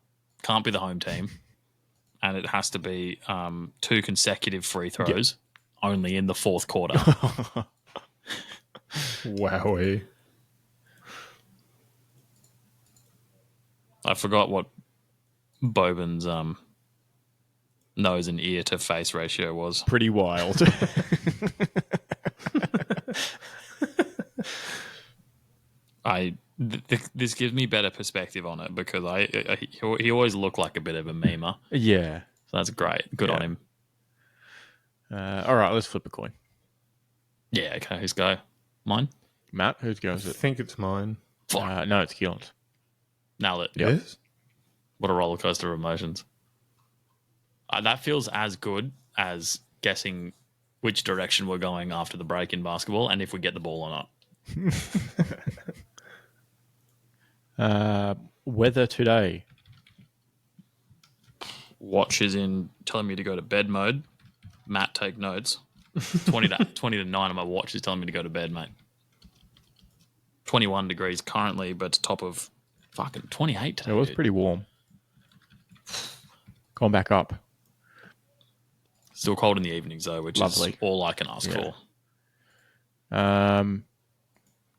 can't be the home team, and it has to be 2 consecutive free throws, only in the fourth quarter. Wowie. I forgot what Boban's nose and ear to face ratio was. Pretty wild. This gives me better perspective on it because he always looked like a bit of a memer. Yeah. So that's great. Good on him. All right, let's flip a coin. Yeah, okay, who's go? Mine? Matt, whose I goes it? think it's mine. No, it's Keelan's. Nailed it. Yep. Yes? What a roller coaster of emotions. That feels as good as guessing which direction we're going after the break in basketball and if we get the ball or not. Weather today. Watch is in telling me to go to bed mode. Matt, take notes. 20 to 9 on my watch is telling me to go to bed, mate. 21 degrees currently, but it's top of fucking 28 today. It was dude. pretty warm. Gone back up. Still cold in the evenings, though, which Lovely. is all I can ask Yeah. for.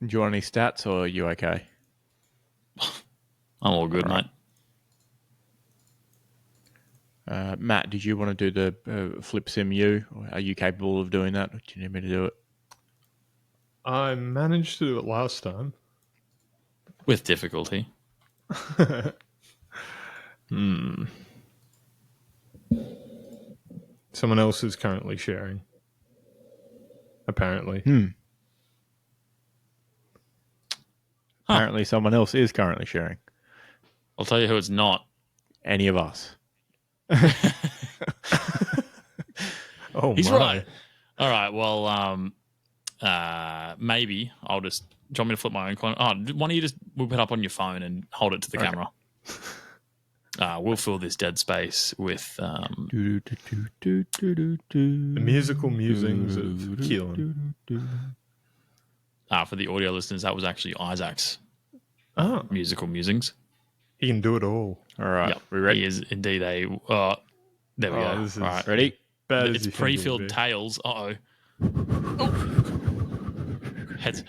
Do you want any stats or are you okay? I'm all good, All right. mate. Matt, did you want to do the flip sim U? Are you capable of doing that? Or do you need me to do it? I managed to do it last time. With difficulty. Someone else is currently sharing. Apparently. Apparently someone else is currently sharing. I'll tell you who it's not. Any of us. Oh, He's my. right. All right. Well, maybe I'll just. Do you want me to flip my own coin? Oh, why don't you just whip it up on your phone and hold it to the camera? We'll fill this dead space with. The musical musings of Keelan. For the audio listeners, that was actually Isaac's Oh, musical musings. he can do it all. All right. Yep. We ready? He is indeed a. There we Oh, go. this is All right. Ready? Bad as It's you think it would pre-filled be. tails. Uh-oh. Heads.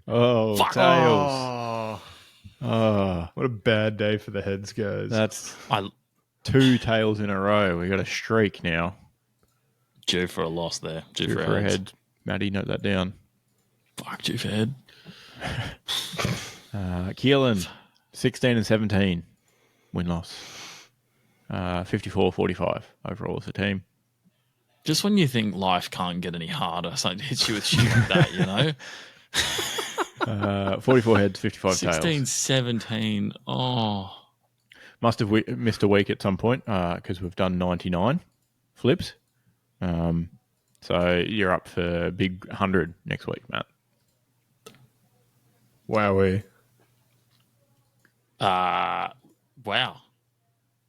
Oh, Fuck. tails. Oh, Oh, what a bad day for the heads, guys. that's I 2 tails in a row. We got a streak now. due for a loss there. Due Two for for a a head. head. Maddie, note that down. Fuck, due for head. Keelan, 16 and 17 win-loss. 54-45 overall as a team. Just when you think life can't get any harder, something hits you with shit like that, you know? 44 heads, 55 16, tails. 17. Oh. Must have missed a week at some point because we've done 99 flips. So you're up for big 100 next week, Matt. Wowee. Wow.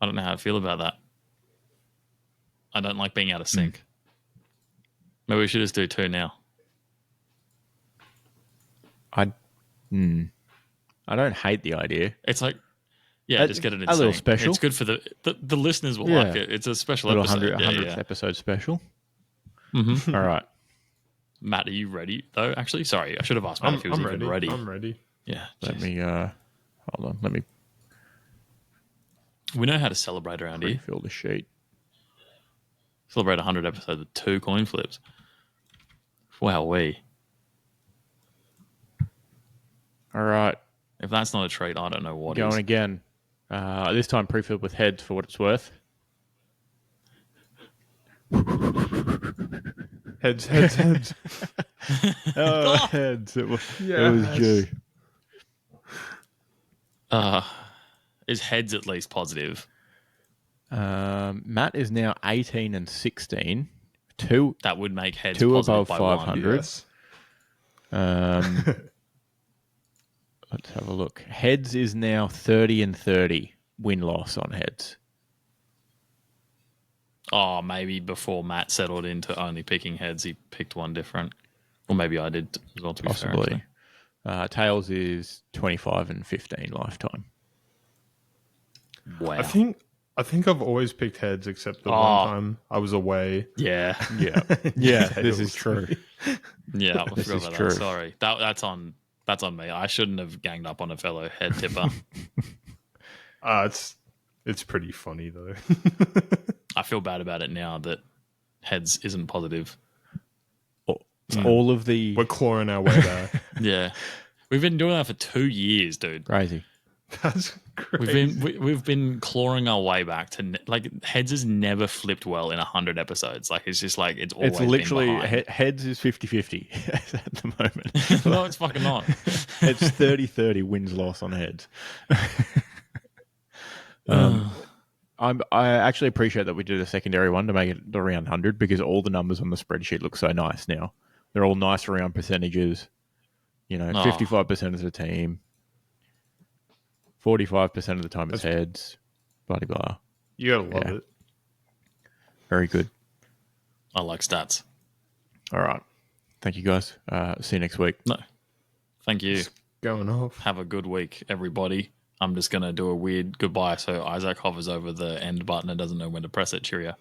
I don't know how I feel about that. I don't like being out of sync. Maybe we should just do 2 now. I don't hate the idea. It's like Yeah, just get it in a little sync. special. It's good for the listeners will Yeah. like it. It's a special little episode. 100th episode special. Mm-hmm. All right. Matt, are you ready though? Actually, sorry, I should have asked Matt if he was even ready. I'm ready. Yeah. Let me hold on. Let me We know how to celebrate around here. refill the sheet. Celebrate 100 episodes with 2 coin flips. Wow, All right. If that's not a treat, I don't know what Going is. again. This time pre-filled with heads for what it's worth. Heads. Oh, heads. It was Yes. due. Is heads at least positive? Matt is now 18 and 16. Two That would make heads Two positive above by 500. Yes. Let's have a look. Heads is now 30 and 30 win-loss on heads. Oh, maybe before Matt settled into only picking heads, he picked one different. Or maybe I did as well, to be fair, Possibly. actually. Tails is 25 and 15 lifetime. Wow. I think I've always picked heads except the one time I was away. Yeah. Yeah. Yeah, this is true. Yeah, I This forgot is about true. that. Sorry. That's on me. I shouldn't have ganged up on a fellow head tipper. It's pretty funny though. I feel bad about it now that heads isn't positive. All of the... We're clawing our way back. Yeah. We've been doing that for 2 years, dude. Crazy. That's crazy. We've been clawing our way back to like heads has never flipped well in 100 episodes. Like it's just like it's always It's literally... been behind. heads is 50-50 at the moment. No, it's fucking not. It's 30-30 wins-loss on heads. I actually appreciate that we did a secondary one to make it around 100 because all the numbers on the spreadsheet look so nice now. They're all nice round percentages. 55% of the team, 45% of the time it's heads, blah, blah, blah. You gotta love it. Very good. I like stats. All right. Thank you, guys. See you next week. No, thank you. Going off. Have a good week, everybody. I'm just gonna do a weird goodbye so Isaac hovers over the end button and doesn't know when to press it. Cheerio.